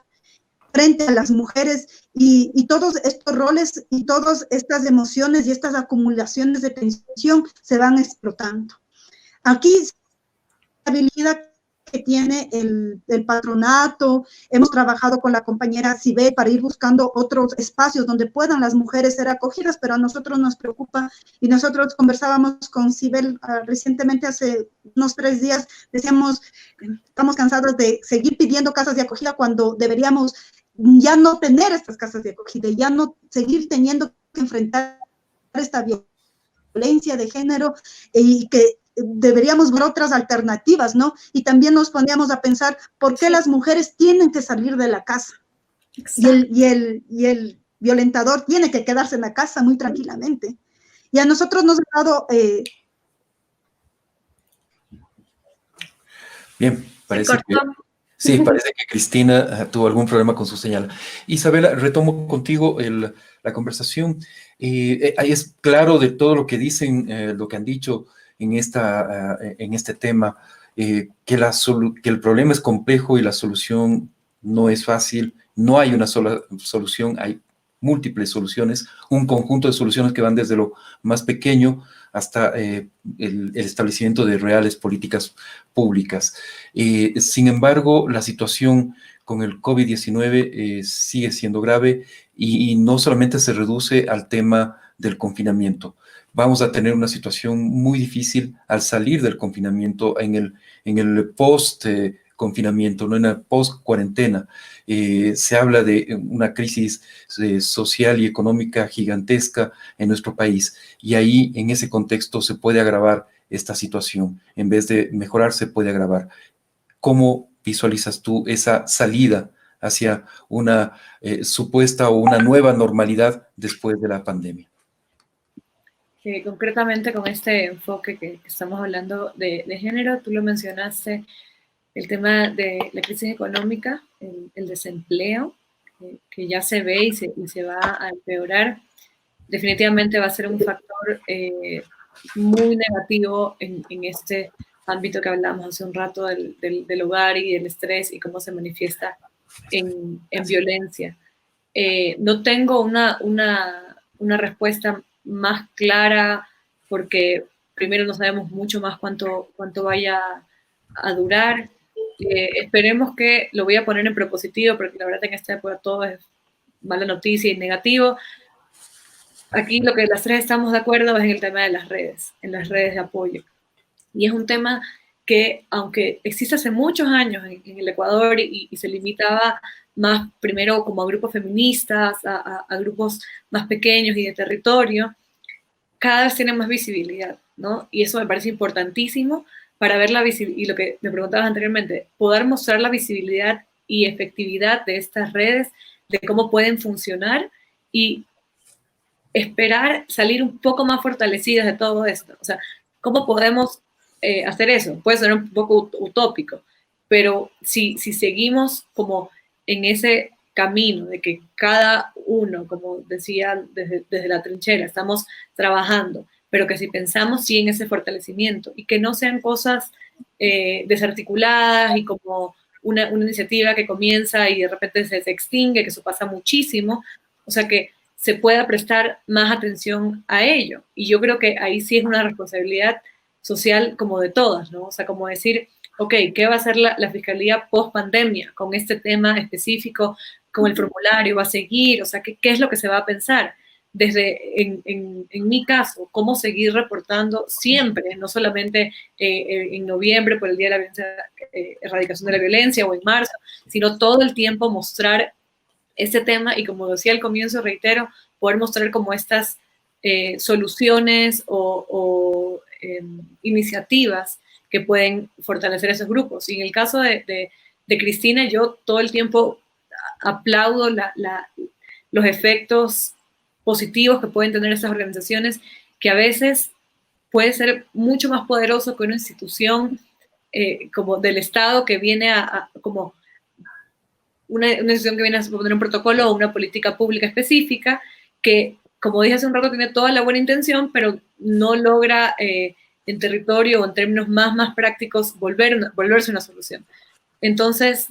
frente a las mujeres y todos estos roles y todas estas emociones y estas acumulaciones de tensión se van explotando. Aquí la habilidad que tiene el patronato, hemos trabajado con la compañera Cibé para ir buscando otros espacios donde puedan las mujeres ser acogidas, pero a nosotros nos preocupa y nosotros conversábamos con Cibel recientemente hace unos 3 días, decíamos, estamos cansados de seguir pidiendo casas de acogida cuando deberíamos ya no tener estas casas de acogida, ya no seguir teniendo que enfrentar esta violencia de género y que deberíamos ver otras alternativas, ¿no? Y también nos poníamos a pensar por qué las mujeres tienen que salir de la casa y el violentador tiene que quedarse en la casa muy tranquilamente. Y a nosotros nos ha dado... Bien, parece que... Sí, parece que Cristina tuvo algún problema con su señal. Isabela, retomo contigo la conversación. Ahí es claro de todo lo que dicen, lo que han dicho en este tema, que el problema es complejo y la solución no es fácil. No hay una sola solución, hay múltiples soluciones, un conjunto de soluciones que van desde lo más pequeño hasta el establecimiento de reales políticas públicas. Sin embargo, la situación con el COVID-19 sigue siendo grave y no solamente se reduce al tema del confinamiento. Vamos a tener una situación muy difícil al salir del confinamiento en el post-confinamiento, no en la post-cuarentena. Se habla de una crisis social y económica gigantesca en nuestro país y ahí, en ese contexto, se puede agravar esta situación. En vez de mejorar, se puede agravar. ¿Cómo visualizas tú esa salida hacia una supuesta o una nueva normalidad después de la pandemia? Concretamente con este enfoque que estamos hablando de género, tú lo mencionaste, el tema de la crisis económica, el desempleo, que ya se ve y se va a empeorar, definitivamente va a ser un factor muy negativo en este ámbito que hablamos hace un rato del hogar y del estrés y cómo se manifiesta en violencia. No tengo una respuesta más clara porque primero no sabemos mucho más cuánto vaya a durar. Esperemos que, lo voy a poner en propositivo porque la verdad en esta época todo es mala noticia y negativo. Aquí lo que las tres estamos de acuerdo es en el tema de las redes, en las redes de apoyo. Y es un tema que, aunque existe hace muchos años en el Ecuador y se limitaba más primero como a grupos feministas, a grupos más pequeños y de territorio, cada vez tiene más visibilidad, ¿no? Y eso me parece importantísimo para ver la visibilidad, y lo que me preguntabas anteriormente, poder mostrar la visibilidad y efectividad de estas redes, de cómo pueden funcionar y esperar salir un poco más fortalecidas de todo esto. O sea, ¿cómo podemos hacer eso? Puede ser un poco utópico, pero si seguimos como en ese camino de que cada uno, como decía desde la trinchera, estamos trabajando, pero que si pensamos sí en ese fortalecimiento y que no sean cosas desarticuladas y como una iniciativa que comienza y de repente se extingue, que eso pasa muchísimo, o sea que se pueda prestar más atención a ello. Y yo creo que ahí sí es una responsabilidad social como de todas, ¿no? O sea, como decir, ok, ¿qué va a hacer la Fiscalía post-pandemia con este tema específico, con el formulario? ¿Va a seguir? O sea, ¿qué es lo que se va a pensar? Desde, en mi caso, cómo seguir reportando siempre, no solamente en noviembre por el Día de la Erradicación de la Violencia o en marzo, sino todo el tiempo mostrar este tema y como decía al comienzo, reitero, poder mostrar como estas soluciones o iniciativas que pueden fortalecer esos grupos. Y en el caso de Cristina, yo todo el tiempo aplaudo los efectos positivos que pueden tener estas organizaciones, que a veces puede ser mucho más poderoso que una institución como del Estado que viene como una decisión que viene a proponer un protocolo o una política pública específica que como dije hace un rato, tiene toda la buena intención, pero no logra en territorio o en términos más prácticos volverse una solución. Entonces,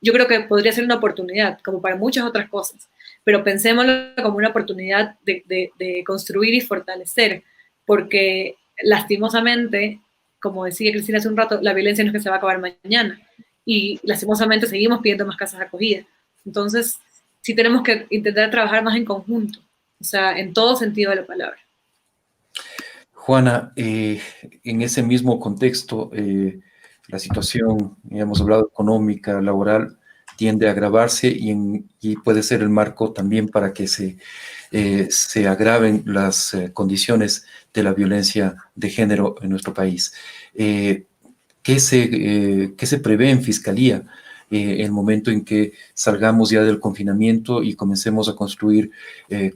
yo creo que podría ser una oportunidad, como para muchas otras cosas, pero pensémoslo como una oportunidad de construir y fortalecer, porque lastimosamente, como decía Cristina hace un rato, la violencia no es que se va a acabar mañana, y lastimosamente seguimos pidiendo más casas de acogida. Entonces, sí tenemos que intentar trabajar más en conjunto, o sea, en todo sentido de la palabra. Juana, en ese mismo contexto, la situación, ya hemos hablado, económica, laboral, tiende a agravarse y puede ser el marco también para que se agraven las condiciones de la violencia de género en nuestro país. ¿Qué se prevé en Fiscalía el momento en que salgamos ya del confinamiento y comencemos a construir,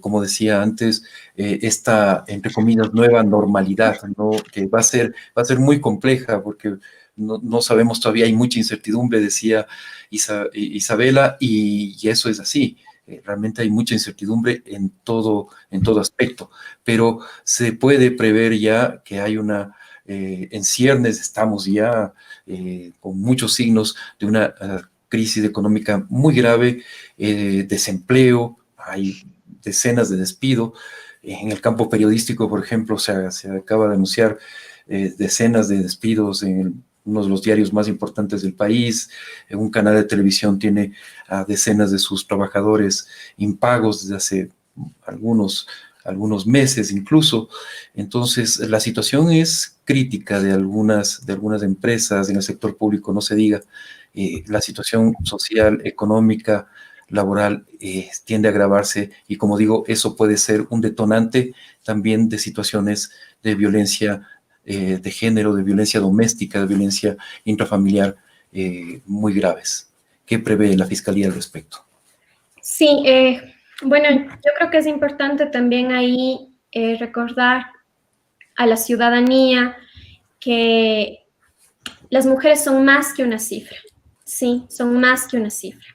como decía antes, esta, entre comillas, nueva normalidad, ¿no? Que va a ser muy compleja porque no sabemos todavía, hay mucha incertidumbre, decía Isabela, y eso es así. Realmente hay mucha incertidumbre en todo aspecto, pero se puede prever ya que hay en ciernes, estamos ya con muchos signos de una crisis económica muy grave, desempleo, hay decenas de despidos. En el campo periodístico, por ejemplo, se acaba de anunciar decenas de despidos en uno de los diarios más importantes del país. Un canal de televisión tiene a decenas de sus trabajadores impagos desde hace algunos meses incluso. Entonces, la situación es crítica de algunas empresas, en el sector público no se diga. La situación social, económica, laboral tiende a agravarse y, como digo, eso puede ser un detonante también de situaciones de violencia de género, de violencia doméstica, de violencia intrafamiliar muy graves. ¿Qué prevé la Fiscalía al respecto? Sí, bueno, yo creo que es importante también ahí recordar a la ciudadanía que las mujeres son más que una cifra, sí, son más que una cifra.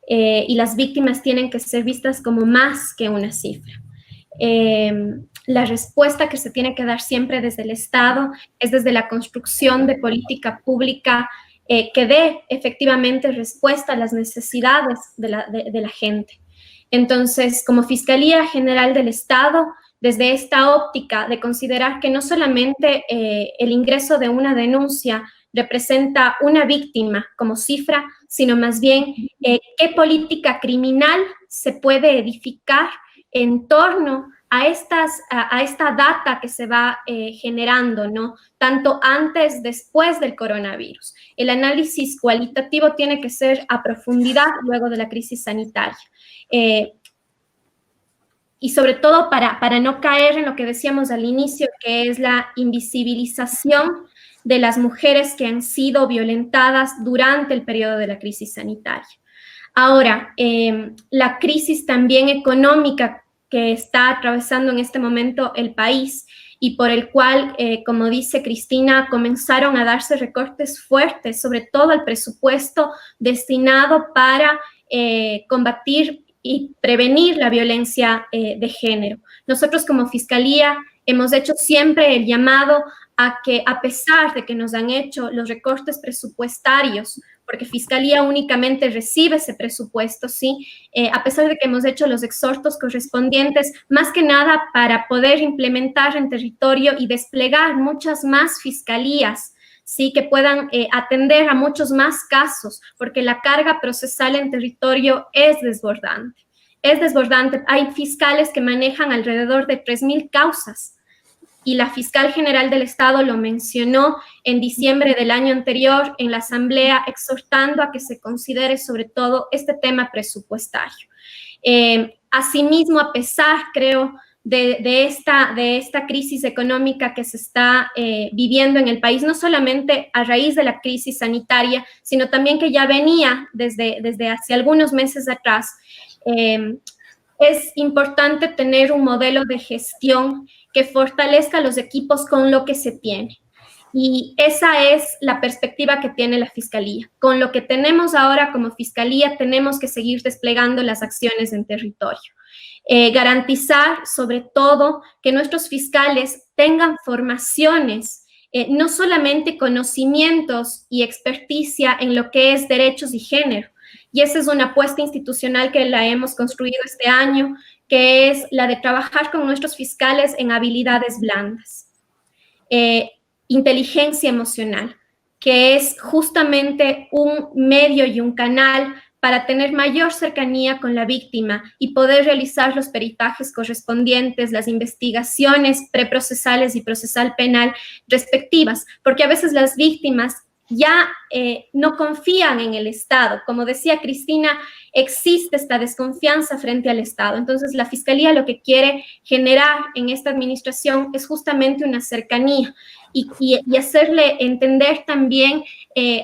Y las víctimas tienen que ser vistas como más que una cifra. La respuesta que se tiene que dar siempre desde el Estado es desde la construcción de política pública que dé efectivamente respuesta a las necesidades de la gente. Entonces, como Fiscalía General del Estado, desde esta óptica de considerar que no solamente el ingreso de una denuncia representa una víctima como cifra, sino más bien qué política criminal se puede edificar en torno a esta data que se va generando, ¿no? Tanto antes, después del coronavirus. El análisis cualitativo tiene que ser a profundidad luego de la crisis sanitaria. Y sobre todo para no caer en lo que decíamos al inicio, que es la invisibilización de las mujeres que han sido violentadas durante el periodo de la crisis sanitaria. Ahora, la crisis también económica que está atravesando en este momento el país y por el cual, como dice Cristina, comenzaron a darse recortes fuertes, sobre todo el presupuesto destinado para combatir y prevenir la violencia de género. Nosotros como Fiscalía hemos hecho siempre el llamado a que, a pesar de que nos han hecho los recortes presupuestarios, porque Fiscalía únicamente recibe ese presupuesto, ¿sí? A pesar de que hemos hecho los exhortos correspondientes, más que nada para poder implementar en territorio y desplegar muchas más fiscalías, ¿sí? Que puedan atender a muchos más casos, porque la carga procesal en territorio es desbordante. Es desbordante. Hay fiscales que manejan alrededor de 3,000 causas. Y la fiscal general del Estado lo mencionó en diciembre del año anterior en la Asamblea, exhortando a que se considere sobre todo este tema presupuestario. Asimismo, a pesar, creo, de esta crisis económica que se está viviendo en el país, no solamente a raíz de la crisis sanitaria, sino también que ya venía desde hace algunos meses atrás, es importante tener un modelo de gestión que fortalezca los equipos con lo que se tiene. Y esa es la perspectiva que tiene la Fiscalía. Con lo que tenemos ahora como Fiscalía, tenemos que seguir desplegando las acciones en territorio. Garantizar, sobre todo, que nuestros fiscales tengan formaciones, no solamente conocimientos y experticia en lo que es derechos y género. Y esa es una apuesta institucional que la hemos construido este año, que es la de trabajar con nuestros fiscales en habilidades blandas. Inteligencia emocional, que es justamente un medio y un canal para tener mayor cercanía con la víctima y poder realizar los peritajes correspondientes, las investigaciones preprocesales y procesal penal respectivas, porque a veces las víctimas ya no confían en el Estado. Como decía Cristina, existe esta desconfianza frente al Estado. Entonces, la Fiscalía lo que quiere generar en esta administración es justamente una cercanía y hacerle entender también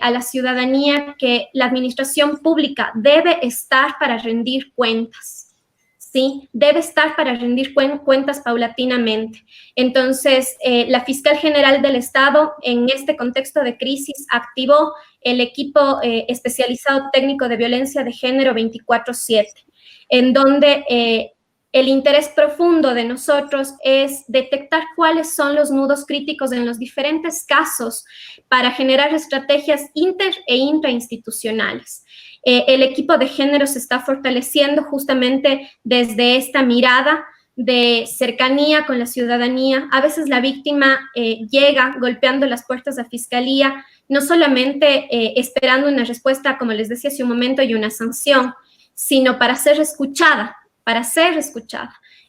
a la ciudadanía que la administración pública debe estar para rendir cuentas, ¿sí? Debe estar para rendir cuentas paulatinamente. Entonces, la Fiscal General del Estado, en este contexto de crisis, activó el equipo especializado técnico de violencia de género 24/7, en donde el interés profundo de nosotros es detectar cuáles son los nudos críticos en los diferentes casos para generar estrategias inter e intrainstitucionales. El equipo de género se está fortaleciendo justamente desde esta mirada de cercanía con la ciudadanía. A veces la víctima llega golpeando las puertas de la Fiscalía, no solamente esperando una respuesta, como les decía hace un momento, y una sanción, sino para ser escuchada,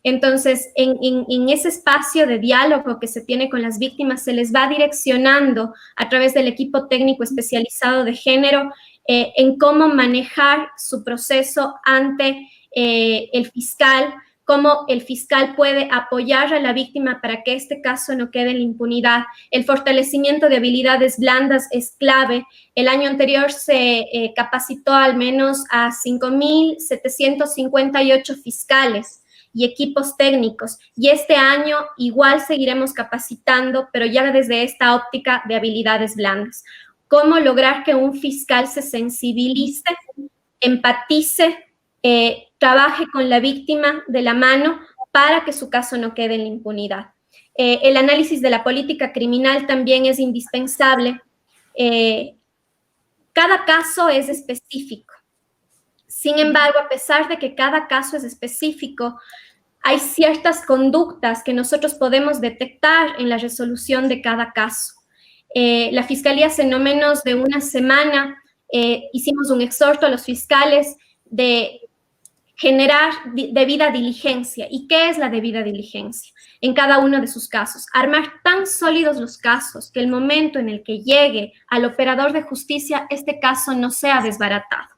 Entonces, en ese espacio de diálogo que se tiene con las víctimas, se les va direccionando a través del equipo técnico especializado de género en cómo manejar su proceso ante el fiscal, cómo el fiscal puede apoyar a la víctima para que este caso no quede en la impunidad. El fortalecimiento de habilidades blandas es clave. El año anterior se capacitó al menos a 5.758 fiscales y equipos técnicos. Y este año igual seguiremos capacitando, pero ya desde esta óptica de habilidades blandas. Cómo lograr que un fiscal se sensibilice, empatice, trabaje con la víctima de la mano para que su caso no quede en la impunidad. El análisis de la política criminal también es indispensable. Cada caso es específico. Sin embargo, a pesar de que cada caso es específico, hay ciertas conductas que nosotros podemos detectar en la resolución de cada caso. La Fiscalía hace no menos de una semana hicimos un exhorto a los fiscales de generar debida diligencia. ¿Y qué es la debida diligencia? En cada uno de sus casos. Armar tan sólidos los casos que el momento en el que llegue al operador de justicia, este caso no sea desbaratado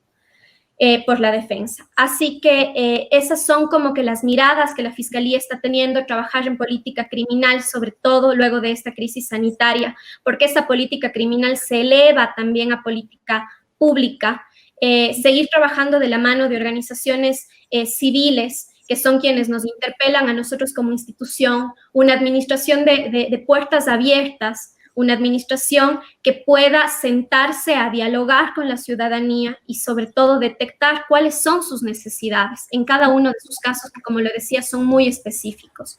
por la defensa. Así que esas son como que las miradas que la Fiscalía está teniendo, trabajar en política criminal, sobre todo luego de esta crisis sanitaria, porque esa política criminal se eleva también a política pública. Seguir trabajando de la mano de organizaciones civiles, que son quienes nos interpelan a nosotros como institución, una administración de puertas abiertas, una administración que pueda sentarse a dialogar con la ciudadanía y sobre todo detectar cuáles son sus necesidades en cada uno de sus casos, que como lo decía, son muy específicos.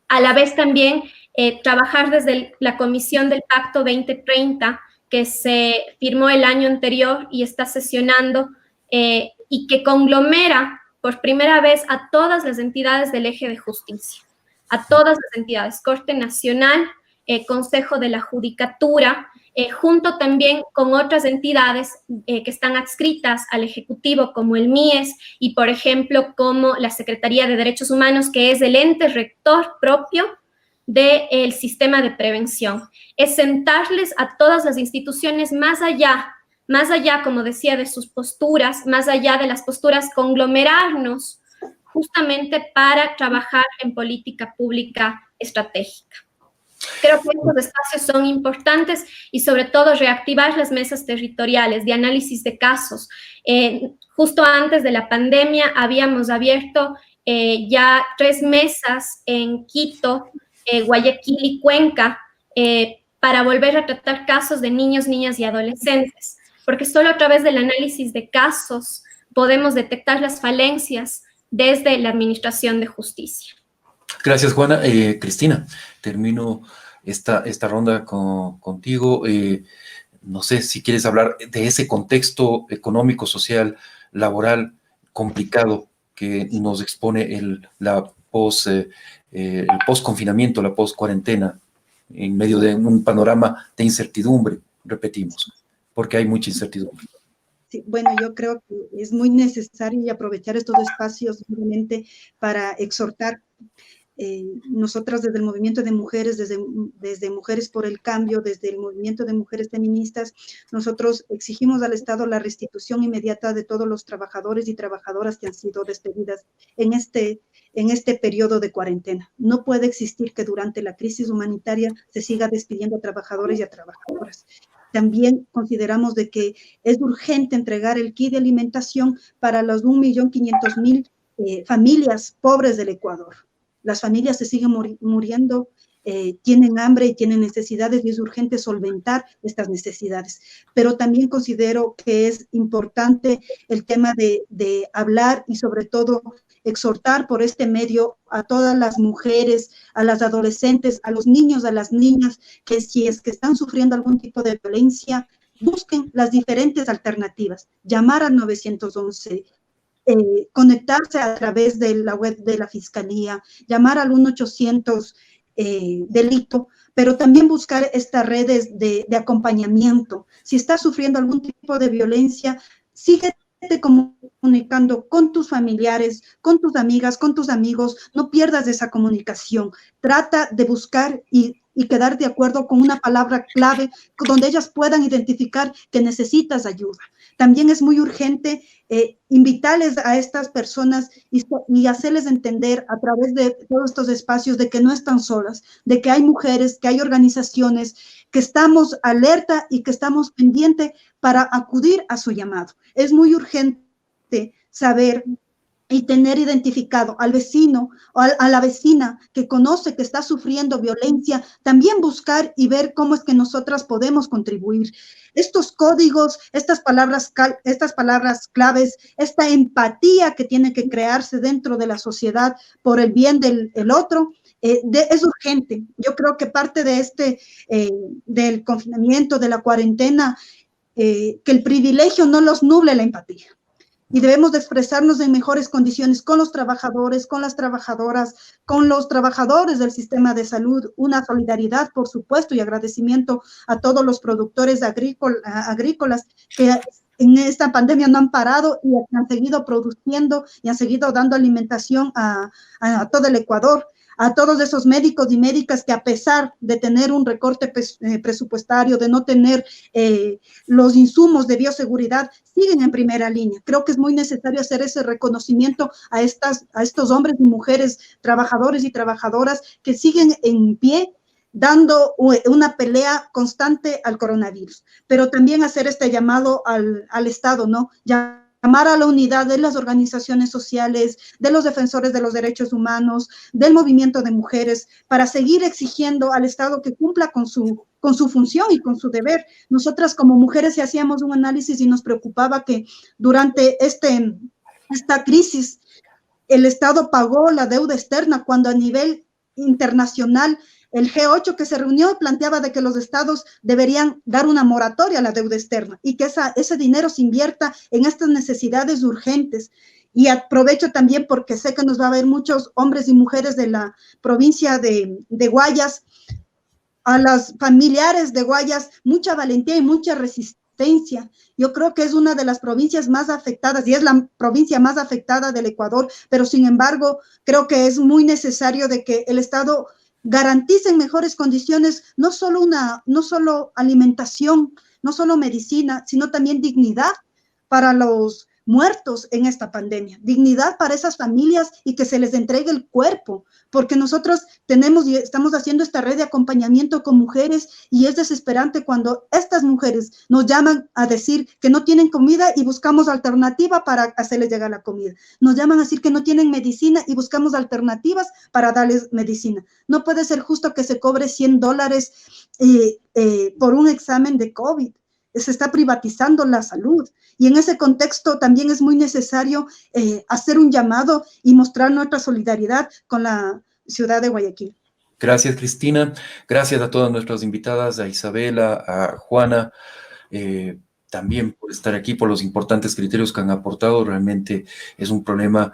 A la vez también trabajar desde la Comisión del Pacto 2030, que se firmó el año anterior y está sesionando y que conglomera por primera vez a todas las entidades del eje de justicia, a todas las entidades, Corte Nacional, Consejo de la Judicatura, junto también con otras entidades que están adscritas al Ejecutivo, como el MIES y, por ejemplo, como la Secretaría de Derechos Humanos, que es el ente rector propio del sistema de prevención. Es sentarles a todas las instituciones más allá, como decía, de sus posturas, más allá de las posturas, conglomerarnos justamente para trabajar en política pública estratégica. Creo que estos espacios son importantes y sobre todo reactivar las mesas territoriales de análisis de casos. Justo antes de la pandemia habíamos abierto ya 3 mesas en Quito, Guayaquil y Cuenca para volver a tratar casos de niños, niñas y adolescentes, porque solo a través del análisis de casos podemos detectar las falencias desde la Administración de Justicia. Gracias, Juana. Cristina, termino esta ronda contigo. No sé si quieres hablar de ese contexto económico, social, laboral complicado que nos expone el post-confinamiento, la post-cuarentena, en medio de un panorama de incertidumbre, repetimos, porque hay mucha incertidumbre. Sí, bueno, yo creo que es muy necesario y aprovechar estos espacios realmente para exhortar. Nosotras desde el movimiento de mujeres, desde Mujeres por el Cambio, desde el movimiento de mujeres feministas, nosotros exigimos al Estado la restitución inmediata de todos los trabajadores y trabajadoras que han sido despedidas en este periodo de cuarentena. No puede existir que durante la crisis humanitaria se siga despidiendo a trabajadores y a trabajadoras. También consideramos de que es urgente entregar el kit de alimentación para los 1.500.000 familias pobres del Ecuador. Las familias se siguen muriendo, tienen hambre y tienen necesidades y es urgente solventar estas necesidades. Pero también considero que es importante el tema de hablar y sobre todo exhortar por este medio a todas las mujeres, a las adolescentes, a los niños, a las niñas, que si es que están sufriendo algún tipo de violencia, busquen las diferentes alternativas, llamar al 911, conectarse a través de la web de la Fiscalía, llamar al 1-800 delito, pero también buscar estas redes de acompañamiento. Si estás sufriendo algún tipo de violencia, síguete comunicando con tus familiares, con tus amigas, con tus amigos, no pierdas esa comunicación. Trata de buscar y quedar de acuerdo con una palabra clave donde ellas puedan identificar que necesitas ayuda. También es muy urgente invitarles a estas personas y hacerles entender a través de todos estos espacios de que no están solas, de que hay mujeres, que hay organizaciones, que estamos alerta y que estamos pendientes para acudir a su llamado. Es muy urgente saber y tener identificado al vecino o a la vecina que conoce que está sufriendo violencia, también buscar y ver cómo es que nosotras podemos contribuir. Estos códigos, estas palabras claves, esta empatía que tiene que crearse dentro de la sociedad por el bien del otro, es urgente. Yo creo que parte de del confinamiento, de la cuarentena, que el privilegio no los nuble la empatía. Y debemos de expresarnos en mejores condiciones con los trabajadores, con las trabajadoras, con los trabajadores del sistema de salud, una solidaridad, por supuesto, y agradecimiento a todos los productores agrícolas que en esta pandemia no han parado y han seguido produciendo y han seguido dando alimentación a todo el Ecuador. A todos esos médicos y médicas que a pesar de tener un recorte presupuestario, de no tener los insumos de bioseguridad, siguen en primera línea. Creo que es muy necesario hacer ese reconocimiento a estos hombres y mujeres, trabajadores y trabajadoras que siguen en pie, dando una pelea constante al coronavirus. Pero también hacer este llamado al Estado, ¿no? Llamar a la unidad de las organizaciones sociales, de los defensores de los derechos humanos, del movimiento de mujeres, para seguir exigiendo al Estado que cumpla con su función y con su deber. Nosotras como mujeres hacíamos un análisis y nos preocupaba que durante esta crisis el Estado pagó la deuda externa cuando a nivel internacional el G8 que se reunió planteaba de que los estados deberían dar una moratoria a la deuda externa y que ese dinero se invierta en estas necesidades urgentes. Y aprovecho también porque sé que nos va a ver muchos hombres y mujeres de la provincia de Guayas, a las familiares de Guayas, mucha valentía y mucha resistencia. Yo creo que es una de las provincias más afectadas y es la provincia más afectada del Ecuador, pero sin embargo creo que es muy necesario de que el Estado garanticen mejores condiciones, no solo alimentación, no solo medicina, sino también dignidad para los muertos en esta pandemia, dignidad para esas familias y que se les entregue el cuerpo, porque nosotros tenemos y estamos haciendo esta red de acompañamiento con mujeres y es desesperante cuando estas mujeres nos llaman a decir que no tienen comida y buscamos alternativa para hacerles llegar la comida. Nos llaman a decir que no tienen medicina y buscamos alternativas para darles medicina. No puede ser justo que se cobre $100 por un examen de COVID. se está privatizando la salud. Y en ese contexto también es muy necesario hacer un llamado y mostrar nuestra solidaridad con la ciudad de Guayaquil. Gracias, Cristina. Gracias a todas nuestras invitadas, a Isabela, a Juana, también por estar aquí, por los importantes criterios que han aportado. Realmente es un problema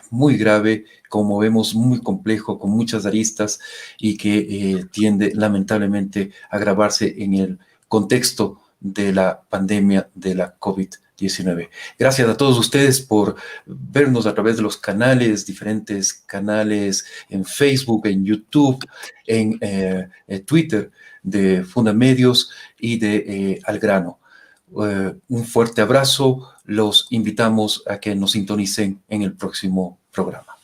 muy grave, como vemos, muy complejo, con muchas aristas y que tiende lamentablemente a agravarse en el contexto de la pandemia de la COVID-19. Gracias a todos ustedes por vernos a través de los canales, diferentes canales en Facebook, en YouTube, en Twitter de Fundamedios y de Al Grano. Un fuerte abrazo. Los invitamos a que nos sintonicen en el próximo programa.